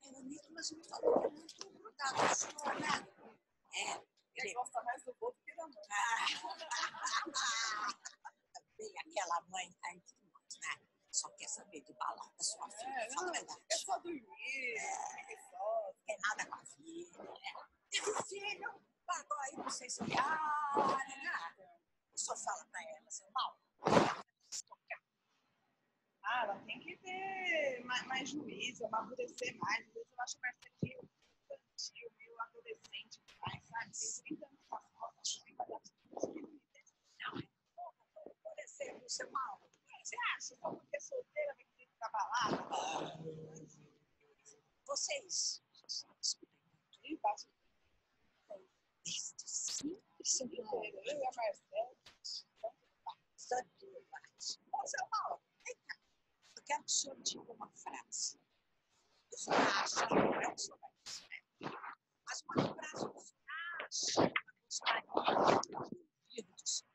Ela mesmo, mas me falou que é muito grudado no senhor, né? Ele gosta mais do vô do que da mãe. Também aquela mãe tá entre nós, né? Só quer saber de balada, sua filha. Fala a verdade. É só dormir, não tem nada com a vida, né? Teve filho, pagou aí pro sensorial, né? O senhor fala pra ela, seu mal. Ah, ela tem que ter mais juízo, amadurecer mais. Às vezes eu acho a Marcela meio infantil, meio adolescente demais, sabe? Tem 30 anos nas costas. Não, por exemplo, seu mal. Você acha que uma pessoa solteira vai ter que trabalhar? Vocês escutem muito. E passam desde sempre. Eu e a Marcela. Santo debate. Ô, seu mal, vem cá. Eu quero que o senhor diga uma frase. O senhor acha que não sou mais, né? Mas uma frase que o senhor acha que gostaria de ouvir do senhor.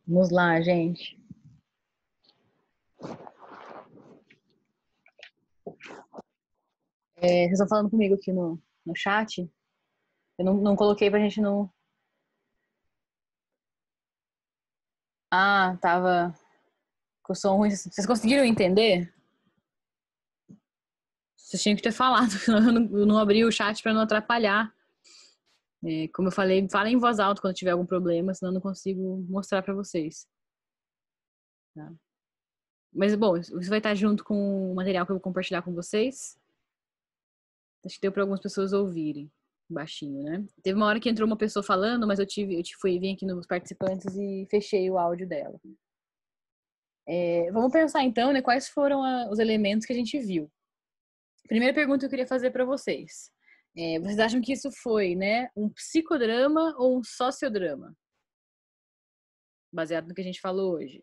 Vamos lá, gente. Vocês estão falando comigo aqui no chat? Eu não coloquei pra gente não... Ah, tava com o som ruim. Vocês conseguiram entender? Vocês tinham que ter falado, senão eu não abri o chat pra não atrapalhar. Como eu falei, fala em voz alta quando tiver algum problema, senão eu não consigo mostrar pra vocês. Tá? Mas, bom, isso vai estar junto com o material que eu vou compartilhar com vocês. Acho que deu para algumas pessoas ouvirem baixinho, né? Teve uma hora que entrou uma pessoa falando, mas eu vim aqui nos participantes e fechei o áudio dela. Vamos pensar então, né? Quais foram os elementos que a gente viu. Primeira pergunta que eu queria fazer para vocês. Vocês acham que isso foi, né, um psicodrama ou um sociodrama? Baseado no que a gente falou hoje.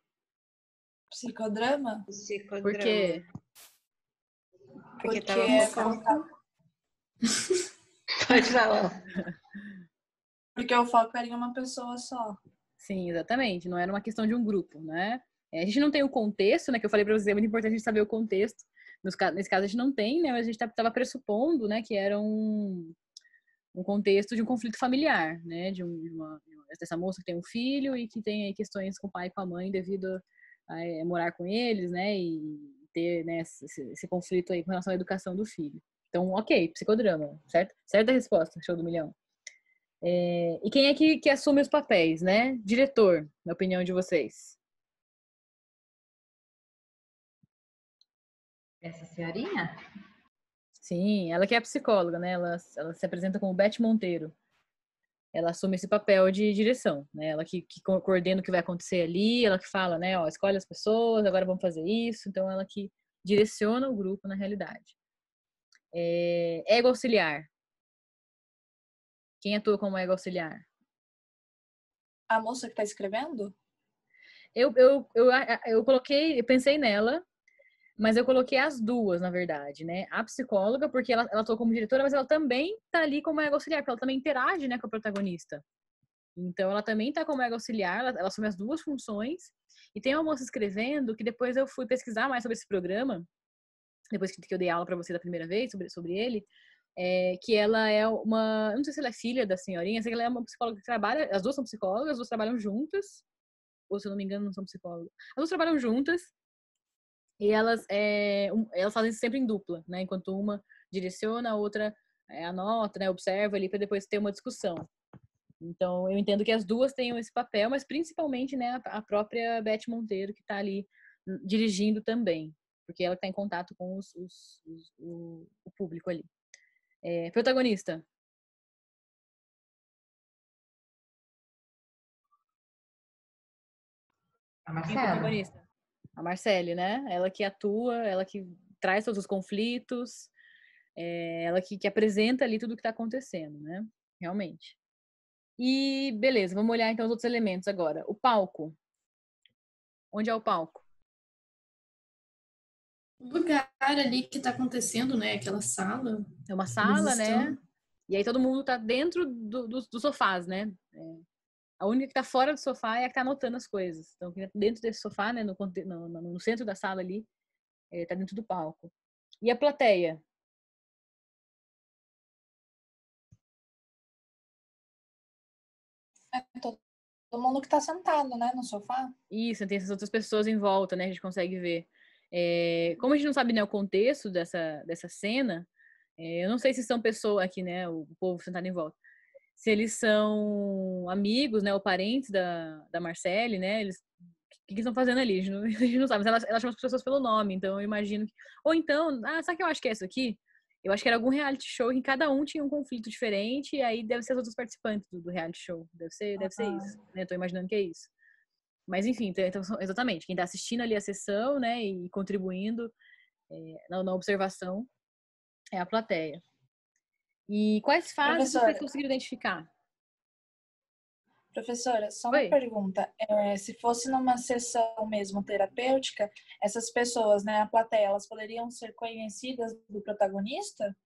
Psicodrama? Psicodrama. Por quê? Porque tava Pode falar. Porque o foco era em uma pessoa só. Sim, exatamente. Não era uma questão de um grupo, né? A gente não tem o contexto, né? Que eu falei para vocês, é muito importante a gente saber o contexto. Nesse caso a gente não tem, né? Mas a gente estava pressupondo, né? Que era um contexto de um conflito familiar, né? Dessa moça que tem um filho e que tem aí questões com o pai e com a mãe devido a morar com eles, né? E ter, né, esse conflito aí com relação à educação do filho. Então, ok, psicodrama, certo? Certa resposta, show do milhão. E quem é que assume os papéis, né? Diretor, na opinião de vocês. Essa senhorinha? Sim, ela que é a psicóloga, né? Ela se apresenta como Beth Monteiro. Ela assume esse papel de direção, né? Ela que coordena o que vai acontecer ali, ela que fala, né? Ó, escolhe as pessoas, agora vamos fazer isso. Então, ela que direciona o grupo na realidade. Ego auxiliar. Quem atua como ego auxiliar? A moça que está escrevendo? Eu coloquei, eu pensei nela, mas eu coloquei as duas, na verdade, né? A psicóloga, porque ela atua como diretora, mas ela também tá ali como ego auxiliar, porque ela também interage, né, com a protagonista. Então, ela também tá como ego auxiliar, ela assume as duas funções. E tem uma moça escrevendo, que depois eu fui pesquisar mais sobre esse programa, depois que eu dei aula para você da primeira vez sobre ele, que ela é uma... Eu não sei se ela é filha da senhorinha, sei que ela é uma psicóloga que trabalha... As duas são psicólogas, as duas trabalham juntas. Ou, se eu não me engano, não são psicólogas. As duas trabalham juntas. E elas fazem isso sempre em dupla, né? Enquanto uma direciona, a outra anota, né? Observa ali para depois ter uma discussão. Então, eu entendo que as duas tenham esse papel, mas principalmente, né, a própria Beth Monteiro, que está ali dirigindo também, porque ela está em contato com o público ali. Protagonista. A Quem é o Marcela. protagonista? A Marcele, né? Ela que atua, ela que traz todos os conflitos, ela que apresenta ali tudo o que tá acontecendo, né? Realmente. E beleza, vamos olhar então os outros elementos agora. O palco. Onde é o palco? O lugar ali que tá acontecendo, né? Aquela sala. É uma Eles sala, né? estão. E aí todo mundo tá dentro dos sofás, né? A única que tá fora do sofá é a que tá anotando as coisas. Então, dentro desse sofá, né? No centro da sala ali, tá dentro do palco. E a plateia? É todo mundo que tá sentado, né, no sofá. Isso, tem essas outras pessoas em volta, né? A gente consegue ver. Como a gente não sabe, né, o contexto dessa cena, eu não sei se são pessoas aqui, né? O povo sentado em volta. Se eles são amigos, né? Ou parentes da Marcele, né? O que eles estão fazendo ali? A gente não sabe. Mas ela chama as pessoas pelo nome, então eu imagino que... Ou então, sabe o que eu acho que é isso aqui? Eu acho que era algum reality show em que cada um tinha um conflito diferente e aí deve ser os outros participantes do reality show. Deve ser isso, né? Tô imaginando que é isso. Mas enfim, então, exatamente, quem tá assistindo ali a sessão, né, e contribuindo na observação é a plateia. E quais fases vocês conseguiram identificar? Professora, só uma Oi? pergunta. Se fosse numa sessão mesmo terapêutica, essas pessoas, né, a plateia, elas poderiam ser conhecidas do protagonista?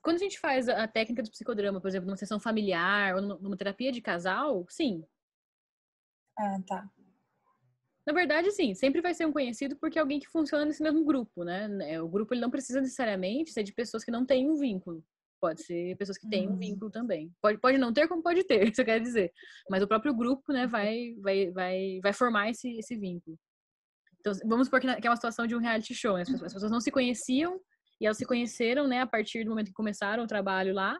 Quando a gente faz a técnica do psicodrama, por exemplo, numa sessão familiar ou numa terapia de casal, sim. Ah, tá. Na verdade, sim, sempre vai ser um conhecido porque é alguém que funciona nesse mesmo grupo, né? O grupo ele não precisa necessariamente ser de pessoas que não têm um vínculo. Pode ser pessoas que têm um vínculo também. Pode não ter, como pode ter, isso eu quero dizer. Mas o próprio grupo, né, vai formar esse vínculo. Então, vamos supor que é uma situação de um reality show, né? As pessoas não se conheciam e elas se conheceram, né, a partir do momento que começaram o trabalho lá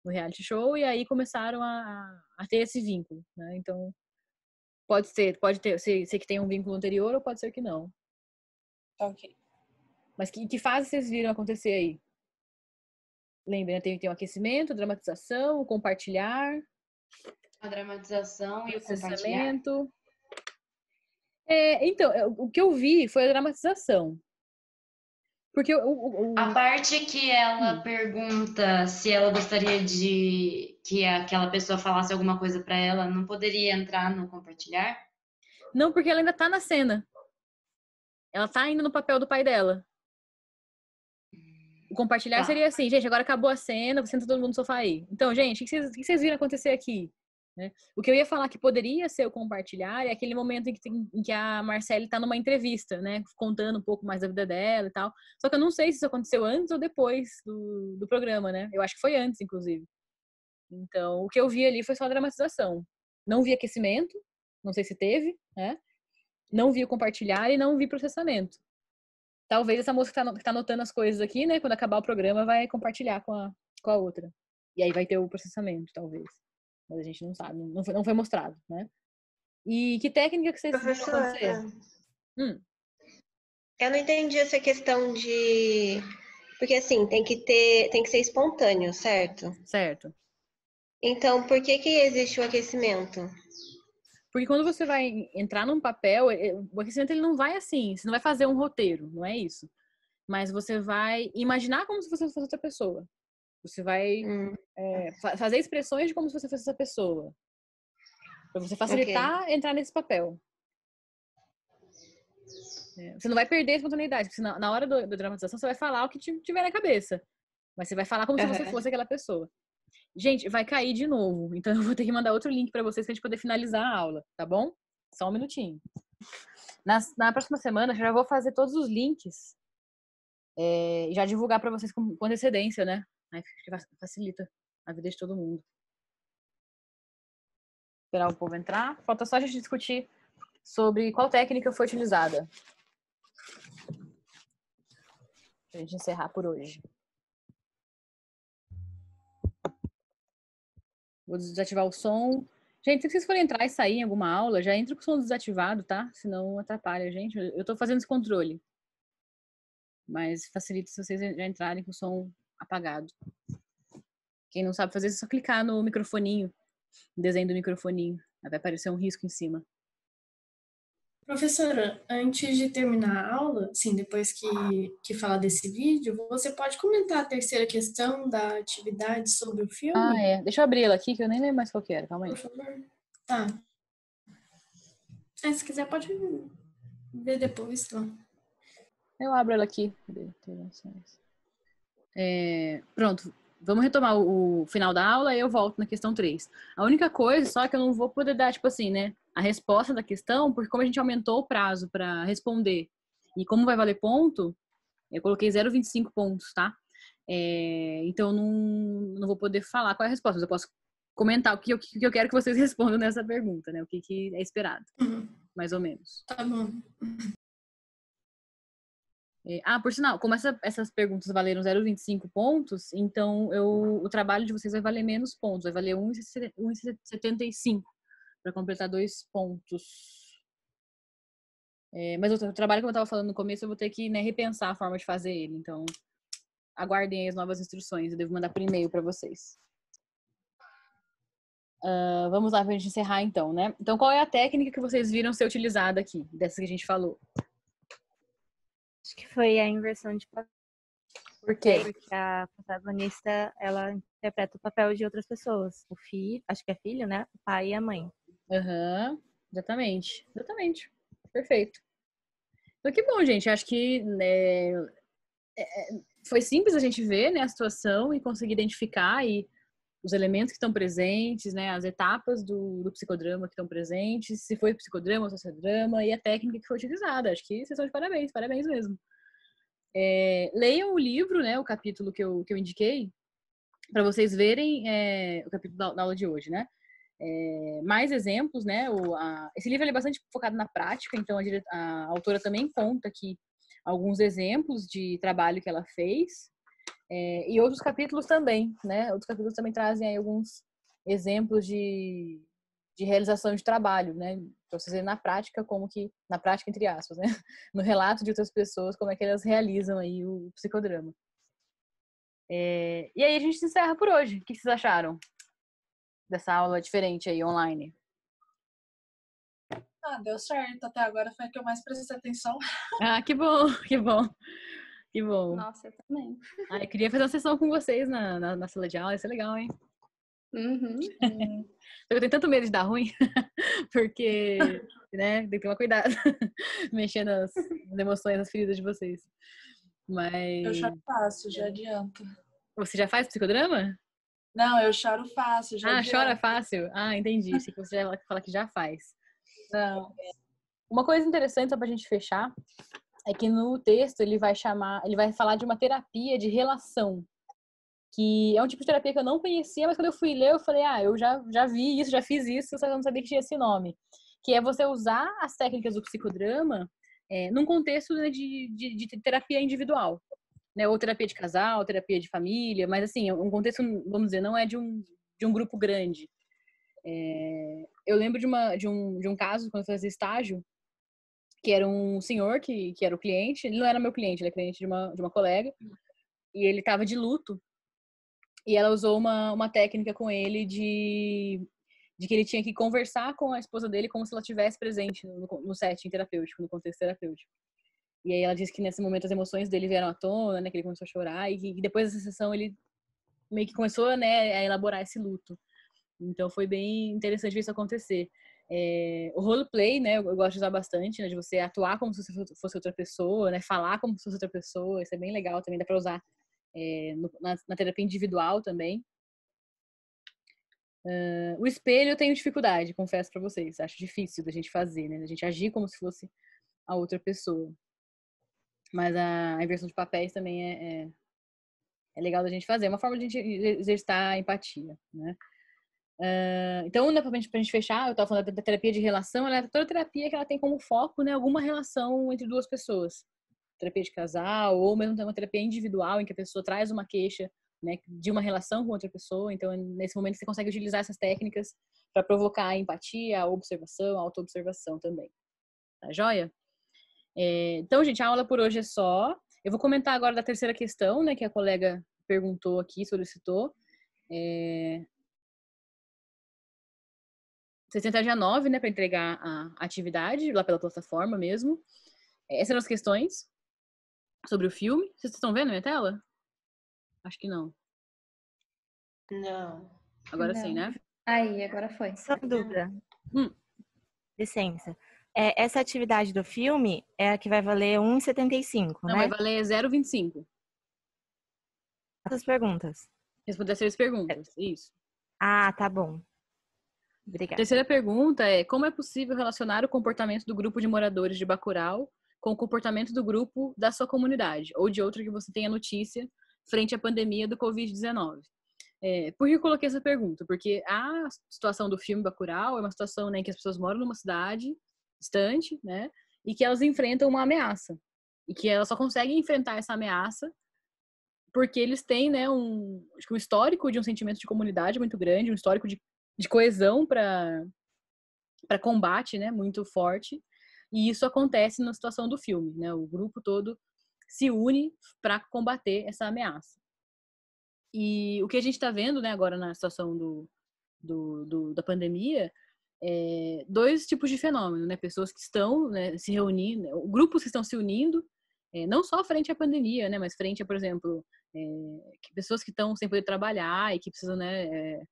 no reality show e aí começaram a ter esse vínculo, né? Então, pode ser que tenha um vínculo anterior ou pode ser que não. Ok. Mas que fase vocês viram acontecer aí? Lembra, né? Tem o aquecimento, a dramatização, o compartilhar. A dramatização e o compartilhar. Processamento. Então, o que eu vi foi a dramatização. Porque A parte que ela pergunta se ela gostaria de que aquela pessoa falasse alguma coisa para ela, não poderia entrar no compartilhar? Não, porque ela ainda tá na cena. Ela tá ainda no papel do pai dela. O compartilhar seria assim, gente, agora acabou a cena, senta todo mundo no sofá aí. Então, gente, o que vocês viram acontecer aqui? Né? O que eu ia falar que poderia ser o compartilhar é aquele momento em que a Marcele tá numa entrevista, né? Contando um pouco mais da vida dela e tal. Só que eu não sei se isso aconteceu antes ou depois do programa, né? Eu acho que foi antes, inclusive. Então, o que eu vi ali foi só a dramatização. Não vi aquecimento, não sei se teve, né? Não vi o compartilhar e não vi processamento. Talvez essa moça que tá anotando as coisas aqui, né? Quando acabar o programa, vai compartilhar com a outra. E aí vai ter o processamento, talvez. Mas a gente não sabe, não foi mostrado, né? E que técnica que vocês viram acontecer? Eu não entendi essa questão de... Porque assim, tem que ser espontâneo, certo? Certo. Então, por que existe o aquecimento? Porque quando você vai entrar num papel, o aquecimento ele não vai assim, você não vai fazer um roteiro, não é isso. Mas você vai imaginar como se você fosse outra pessoa. Você vai fazer expressões de como se você fosse essa pessoa. Pra você facilitar entrar nesse papel. Você não vai perder a espontaneidade, porque na hora da dramatização você vai falar o que tiver na cabeça. Mas você vai falar como se você fosse aquela pessoa. Gente, vai cair de novo. Então eu vou ter que mandar outro link pra vocês pra gente poder finalizar a aula, tá bom? Só um minutinho. Na próxima semana eu já vou fazer todos os links e já divulgar pra vocês com antecedência, né? Aí facilita a vida de todo mundo. Esperar o povo entrar. Falta só a gente discutir sobre qual técnica foi utilizada. Pra gente encerrar por hoje. Vou desativar o som. Gente, se vocês forem entrar e sair em alguma aula, já entra com o som desativado, tá? Senão atrapalha a gente. Eu tô fazendo esse controle. Mas facilita se vocês já entrarem com o som apagado. Quem não sabe fazer isso, é só clicar no microfoninho. No desenho do microfoninho. Aí vai aparecer um risco em cima. Professora, antes de terminar a aula, sim, depois que falar desse vídeo, você pode comentar a terceira questão da atividade sobre o Ah, filme, é. Deixa eu abrir ela aqui, que eu nem lembro mais qual que era. Calma aí. por favor? Tá. Se quiser, pode ver depois, tá? Eu abro ela aqui. Cadê? Pronto. Vamos retomar o final da aula e eu volto na questão 3. A única coisa só é que eu não vou poder dar, tipo assim, né, a resposta da questão, porque como a gente aumentou o prazo para responder e como vai valer ponto, eu coloquei 0,25 pontos, tá? Então, não vou poder falar qual é a resposta, mas eu posso comentar o que eu quero que vocês respondam nessa pergunta, né? O que é esperado, mais ou menos. Tá bom. Por sinal, como essas perguntas valeram 0,25 pontos, então o trabalho de vocês vai valer menos pontos, vai valer 1,75 para completar 2 pontos. Mas o trabalho que eu estava falando no começo, eu vou ter que, né, repensar a forma de fazer ele, então aguardem aí as novas instruções, eu devo mandar por e-mail para vocês. Vamos lá para a gente encerrar então, né? Então, qual é a técnica que vocês viram ser utilizada aqui, dessa que a gente falou? Acho que foi a inversão de papel. Por quê? Porque a protagonista, ela interpreta o papel de outras pessoas. O filho, acho que é filho, né? O pai e a mãe. Exatamente. Perfeito. Então, que bom, gente. Acho que foi simples a gente ver, né, a situação e conseguir identificar os elementos que estão presentes, né, as etapas do psicodrama que estão presentes, se foi psicodrama ou sociodrama e a técnica que foi utilizada. Acho que vocês estão de parabéns, parabéns mesmo. Leiam o livro, né, o capítulo que eu indiquei, para vocês verem o capítulo da aula de hoje, né? Mais exemplos, né? Esse livro é bastante focado na prática, então a autora também conta aqui alguns exemplos de trabalho que ela fez. E outros capítulos também, né? Outros capítulos também trazem aí alguns exemplos de realização de trabalho, né? Pra vocês verem na prática, na prática entre aspas, né? No relato de outras pessoas, como é que elas realizam aí o psicodrama. E aí a gente se encerra por hoje. O que vocês acharam dessa aula diferente aí, online? Deu certo. Até agora foi a que eu mais prestei atenção. Que bom, que bom. Que bom. Nossa, eu também. Eu queria fazer uma sessão com vocês na sala de aula, ia ser legal, hein? Eu tenho tanto medo de dar ruim, porque, né, tem que tomar cuidado, mexendo nas emoções, nas feridas de vocês. Mas... Eu choro fácil, já adianto. Você já faz psicodrama? Não, eu choro fácil, já adianto. Chora fácil? Entendi. Achei que você já fala que já faz. Não. Uma coisa interessante, só pra gente fechar, é que no texto ele vai falar de uma terapia de relação, que é um tipo de terapia que eu não conhecia, mas quando eu fui ler, eu falei, eu já vi isso, já fiz isso, só que eu não sabia que tinha esse nome. Que é você usar as técnicas do psicodrama num contexto, né, de terapia individual, né? Ou terapia de casal, terapia de família, mas assim, um contexto, vamos dizer, não é de um grupo grande. Eu lembro de um caso, quando eu fazia estágio, que era um senhor que era o cliente, ele não era meu cliente, ele é cliente de uma colega, e ele estava de luto, e ela usou uma técnica com ele de que ele tinha que conversar com a esposa dele como se ela estivesse presente no setting terapêutico, no contexto terapêutico. E aí ela disse que nesse momento as emoções dele vieram à tona, né, que ele começou a chorar, e depois dessa sessão ele meio que começou, né, a elaborar esse luto. Então foi bem interessante ver isso acontecer. O roleplay, né, eu gosto de usar bastante, né, de você atuar como se você fosse outra pessoa, né, falar como se fosse outra pessoa, isso é bem legal também, dá pra usar na terapia individual também. O espelho eu tenho dificuldade, confesso pra vocês, acho difícil da gente fazer, né, da gente agir como se fosse a outra pessoa. Mas a inversão de papéis também é legal da gente fazer, é uma forma de a gente exercitar a empatia, né. Então, né, pra gente fechar, eu estava falando da terapia de relação, ela é toda terapia que ela tem como foco, né, alguma relação entre duas pessoas. Terapia de casal, ou mesmo uma terapia individual, em que a pessoa traz uma queixa, né, de uma relação com outra pessoa. Então, nesse momento, você consegue utilizar essas técnicas para provocar a empatia, a observação, a autoobservação também. Tá joia? Então, gente, a aula por hoje é só. Eu vou comentar agora da terceira questão, né, que a colega perguntou aqui, solicitou. Vocês têm até dia 9, né, para entregar a atividade lá pela plataforma mesmo. Essas eram as questões sobre o filme. Vocês estão vendo a minha tela? Acho que não. Não. Agora sim, né? Aí, agora foi. Só uma dúvida. Hum. Licença. Essa atividade do filme é a que vai valer 1,75, Não, né? vai valer 0,25. Essas perguntas. Responder as 3 perguntas. Isso. Ah, tá bom. Obrigada. Terceira pergunta é: como é possível relacionar o comportamento do grupo de moradores de Bacurau com o comportamento do grupo da sua comunidade ou de outra que você tenha notícia frente à pandemia do Covid-19? Por que eu coloquei essa pergunta? Porque a situação do filme Bacurau é uma situação, né, em que as pessoas moram numa cidade distante, né, e que elas enfrentam uma ameaça. E que elas só conseguem enfrentar essa ameaça porque eles têm, né, um histórico de um sentimento de comunidade muito grande, um histórico de coesão para combate, né, muito forte. E isso acontece na situação do filme, né? O grupo todo se une para combater essa ameaça. E o que a gente está vendo, né, agora na situação da pandemia, 2 tipos de fenômeno, né? Pessoas que estão, né, se reunindo, grupos que estão se unindo, não só frente à pandemia, né, mas frente a, por exemplo, pessoas que estão sem poder trabalhar e que precisam, né,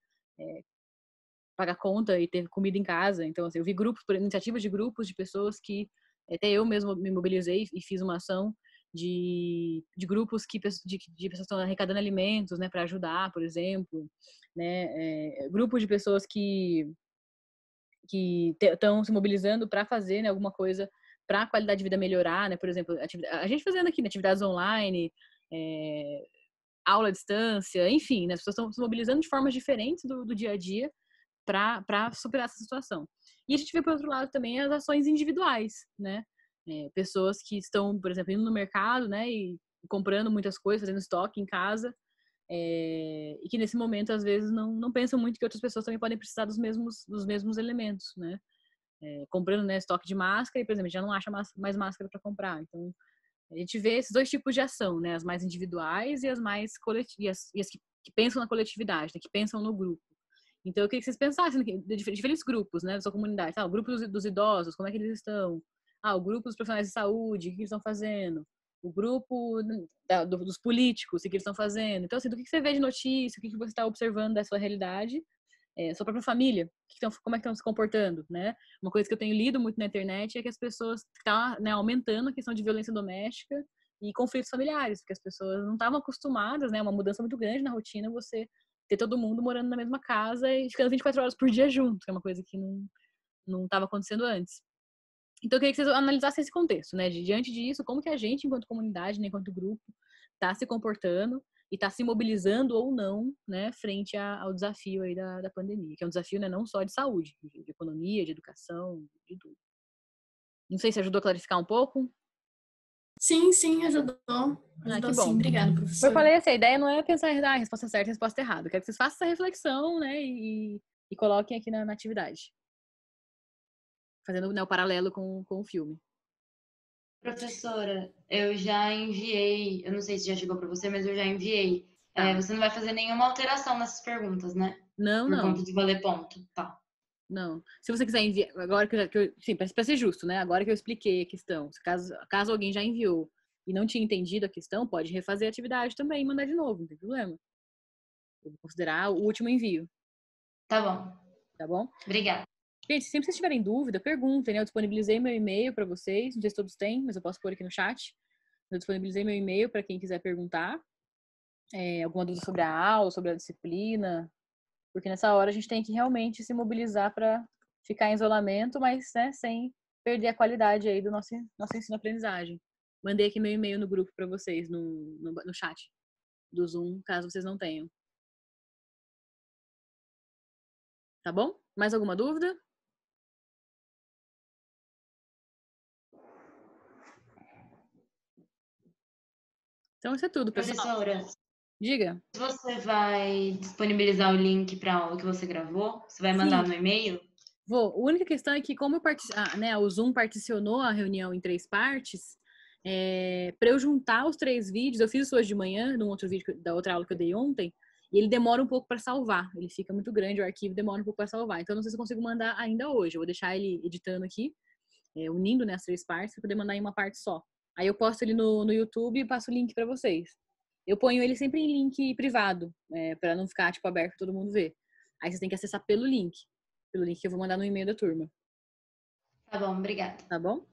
pagar conta e ter comida em casa. Então, assim, eu vi iniciativas de grupos de pessoas que até eu mesmo me mobilizei e fiz uma ação de grupos de pessoas que estão arrecadando alimentos, né, para ajudar, por exemplo, né, grupos de pessoas que estão se mobilizando para fazer, né, alguma coisa para a qualidade de vida melhorar, né, por exemplo, a gente fazendo aqui, né, atividades online, aula à distância, enfim, né, as pessoas estão se mobilizando de formas diferentes do dia a dia para superar essa situação. E a gente vê, por outro lado, também as ações individuais, né? Pessoas que estão, por exemplo, indo no mercado, né, e comprando muitas coisas, fazendo estoque em casa, e que nesse momento, às vezes, não pensam muito que outras pessoas também podem precisar dos mesmos elementos, né? Comprando, né, estoque de máscara e, por exemplo, já não acha mais máscara para comprar. Então, a gente vê esses 2 tipos de ação, né? As mais individuais e as mais coletivas, e as que pensam na coletividade, né, que pensam no grupo. Então, eu queria que vocês pensassem de diferentes grupos, né, da sua comunidade. O grupo dos idosos, como é que eles estão? O grupo dos profissionais de saúde, o que eles estão fazendo? O grupo dos políticos, o que eles estão fazendo? Então, assim, do que você vê de notícia, o que você está observando da sua realidade, sua própria família, como é que estão se comportando, né? Uma coisa que eu tenho lido muito na internet é que as pessoas estão, né, aumentando a questão de violência doméstica e conflitos familiares, porque as pessoas não estavam acostumadas, né? Uma mudança muito grande na rotina, você ter todo mundo morando na mesma casa e ficando 24 horas por dia junto, que é uma coisa que não estava acontecendo antes. Então, eu queria que vocês analisassem esse contexto, né? Diante disso, como que a gente, enquanto comunidade, né, enquanto grupo, está se comportando e está se mobilizando ou não, né, frente ao desafio aí da pandemia, que é um desafio, né, não só de saúde, de economia, de educação, de tudo. Não sei se ajudou a clarificar um pouco. Sim, ajudou. Que bom. Sim, obrigada, professora. Eu falei assim, a ideia não é pensar a resposta certa e a resposta errada. Eu quero que vocês façam essa reflexão, né, e coloquem aqui na atividade. Fazendo, né, o paralelo com o filme. Professora, eu já enviei, eu não sei se já chegou para você, mas eu já enviei. Você não vai fazer nenhuma alteração nessas perguntas, né? Não. Por conta de valer ponto, tá? Não. Se você quiser enviar, agora sim, para ser justo, né? Agora que eu expliquei a questão, caso alguém já enviou e não tinha entendido a questão, pode refazer a atividade também e mandar de novo, não tem problema. Eu vou considerar o último envio. Tá bom. Tá bom? Obrigada. Gente, sempre que vocês tiverem dúvida, perguntem, né? Eu disponibilizei meu e-mail para vocês, não sei se todos têm, mas eu posso pôr aqui no chat. Eu disponibilizei meu e-mail para quem quiser perguntar. Alguma dúvida sobre a aula, sobre a disciplina, porque nessa hora a gente tem que realmente se mobilizar para ficar em isolamento, mas, né, sem perder a qualidade aí do nosso ensino-aprendizagem. Mandei aqui meu e-mail no grupo para vocês, no chat do Zoom, caso vocês não tenham. Tá bom? Mais alguma dúvida? Então isso é tudo, pessoal. Professora, diga. Você vai disponibilizar o link para a aula que você gravou? Você vai mandar no e-mail? Vou. A única questão é que como o Zoom particionou a reunião em 3 partes, para eu juntar os 3 vídeos, eu fiz isso hoje de manhã, num outro vídeo da outra aula que eu dei ontem, E ele demora um pouco para salvar. Ele fica muito grande, o arquivo demora um pouco para salvar. Então, não sei se eu consigo mandar ainda hoje. Eu vou deixar ele editando aqui, unindo, né, as 3 partes, para poder mandar em uma parte só. Aí eu posto ele no YouTube e passo o link para vocês. Eu ponho ele sempre em link privado, para não ficar, tipo, aberto para todo mundo ver. Aí vocês têm que acessar pelo link que eu vou mandar no e-mail da turma. Tá bom, obrigada. Tá bom?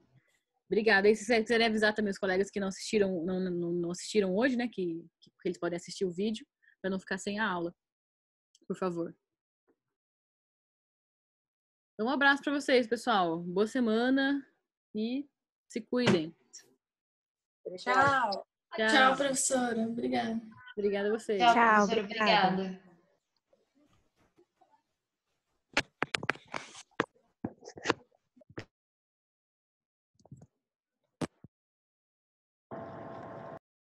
Obrigada. E se vocês quiserem avisar também os colegas que não assistiram hoje, né, que eles podem assistir o vídeo, para não ficar sem a aula. Por favor. Então, um abraço para vocês, pessoal. Boa semana e se cuidem. Tchau. Tchau, professora. Obrigada. Obrigada a vocês. Tchau, Tchau, professora. obrigada. Obrigada.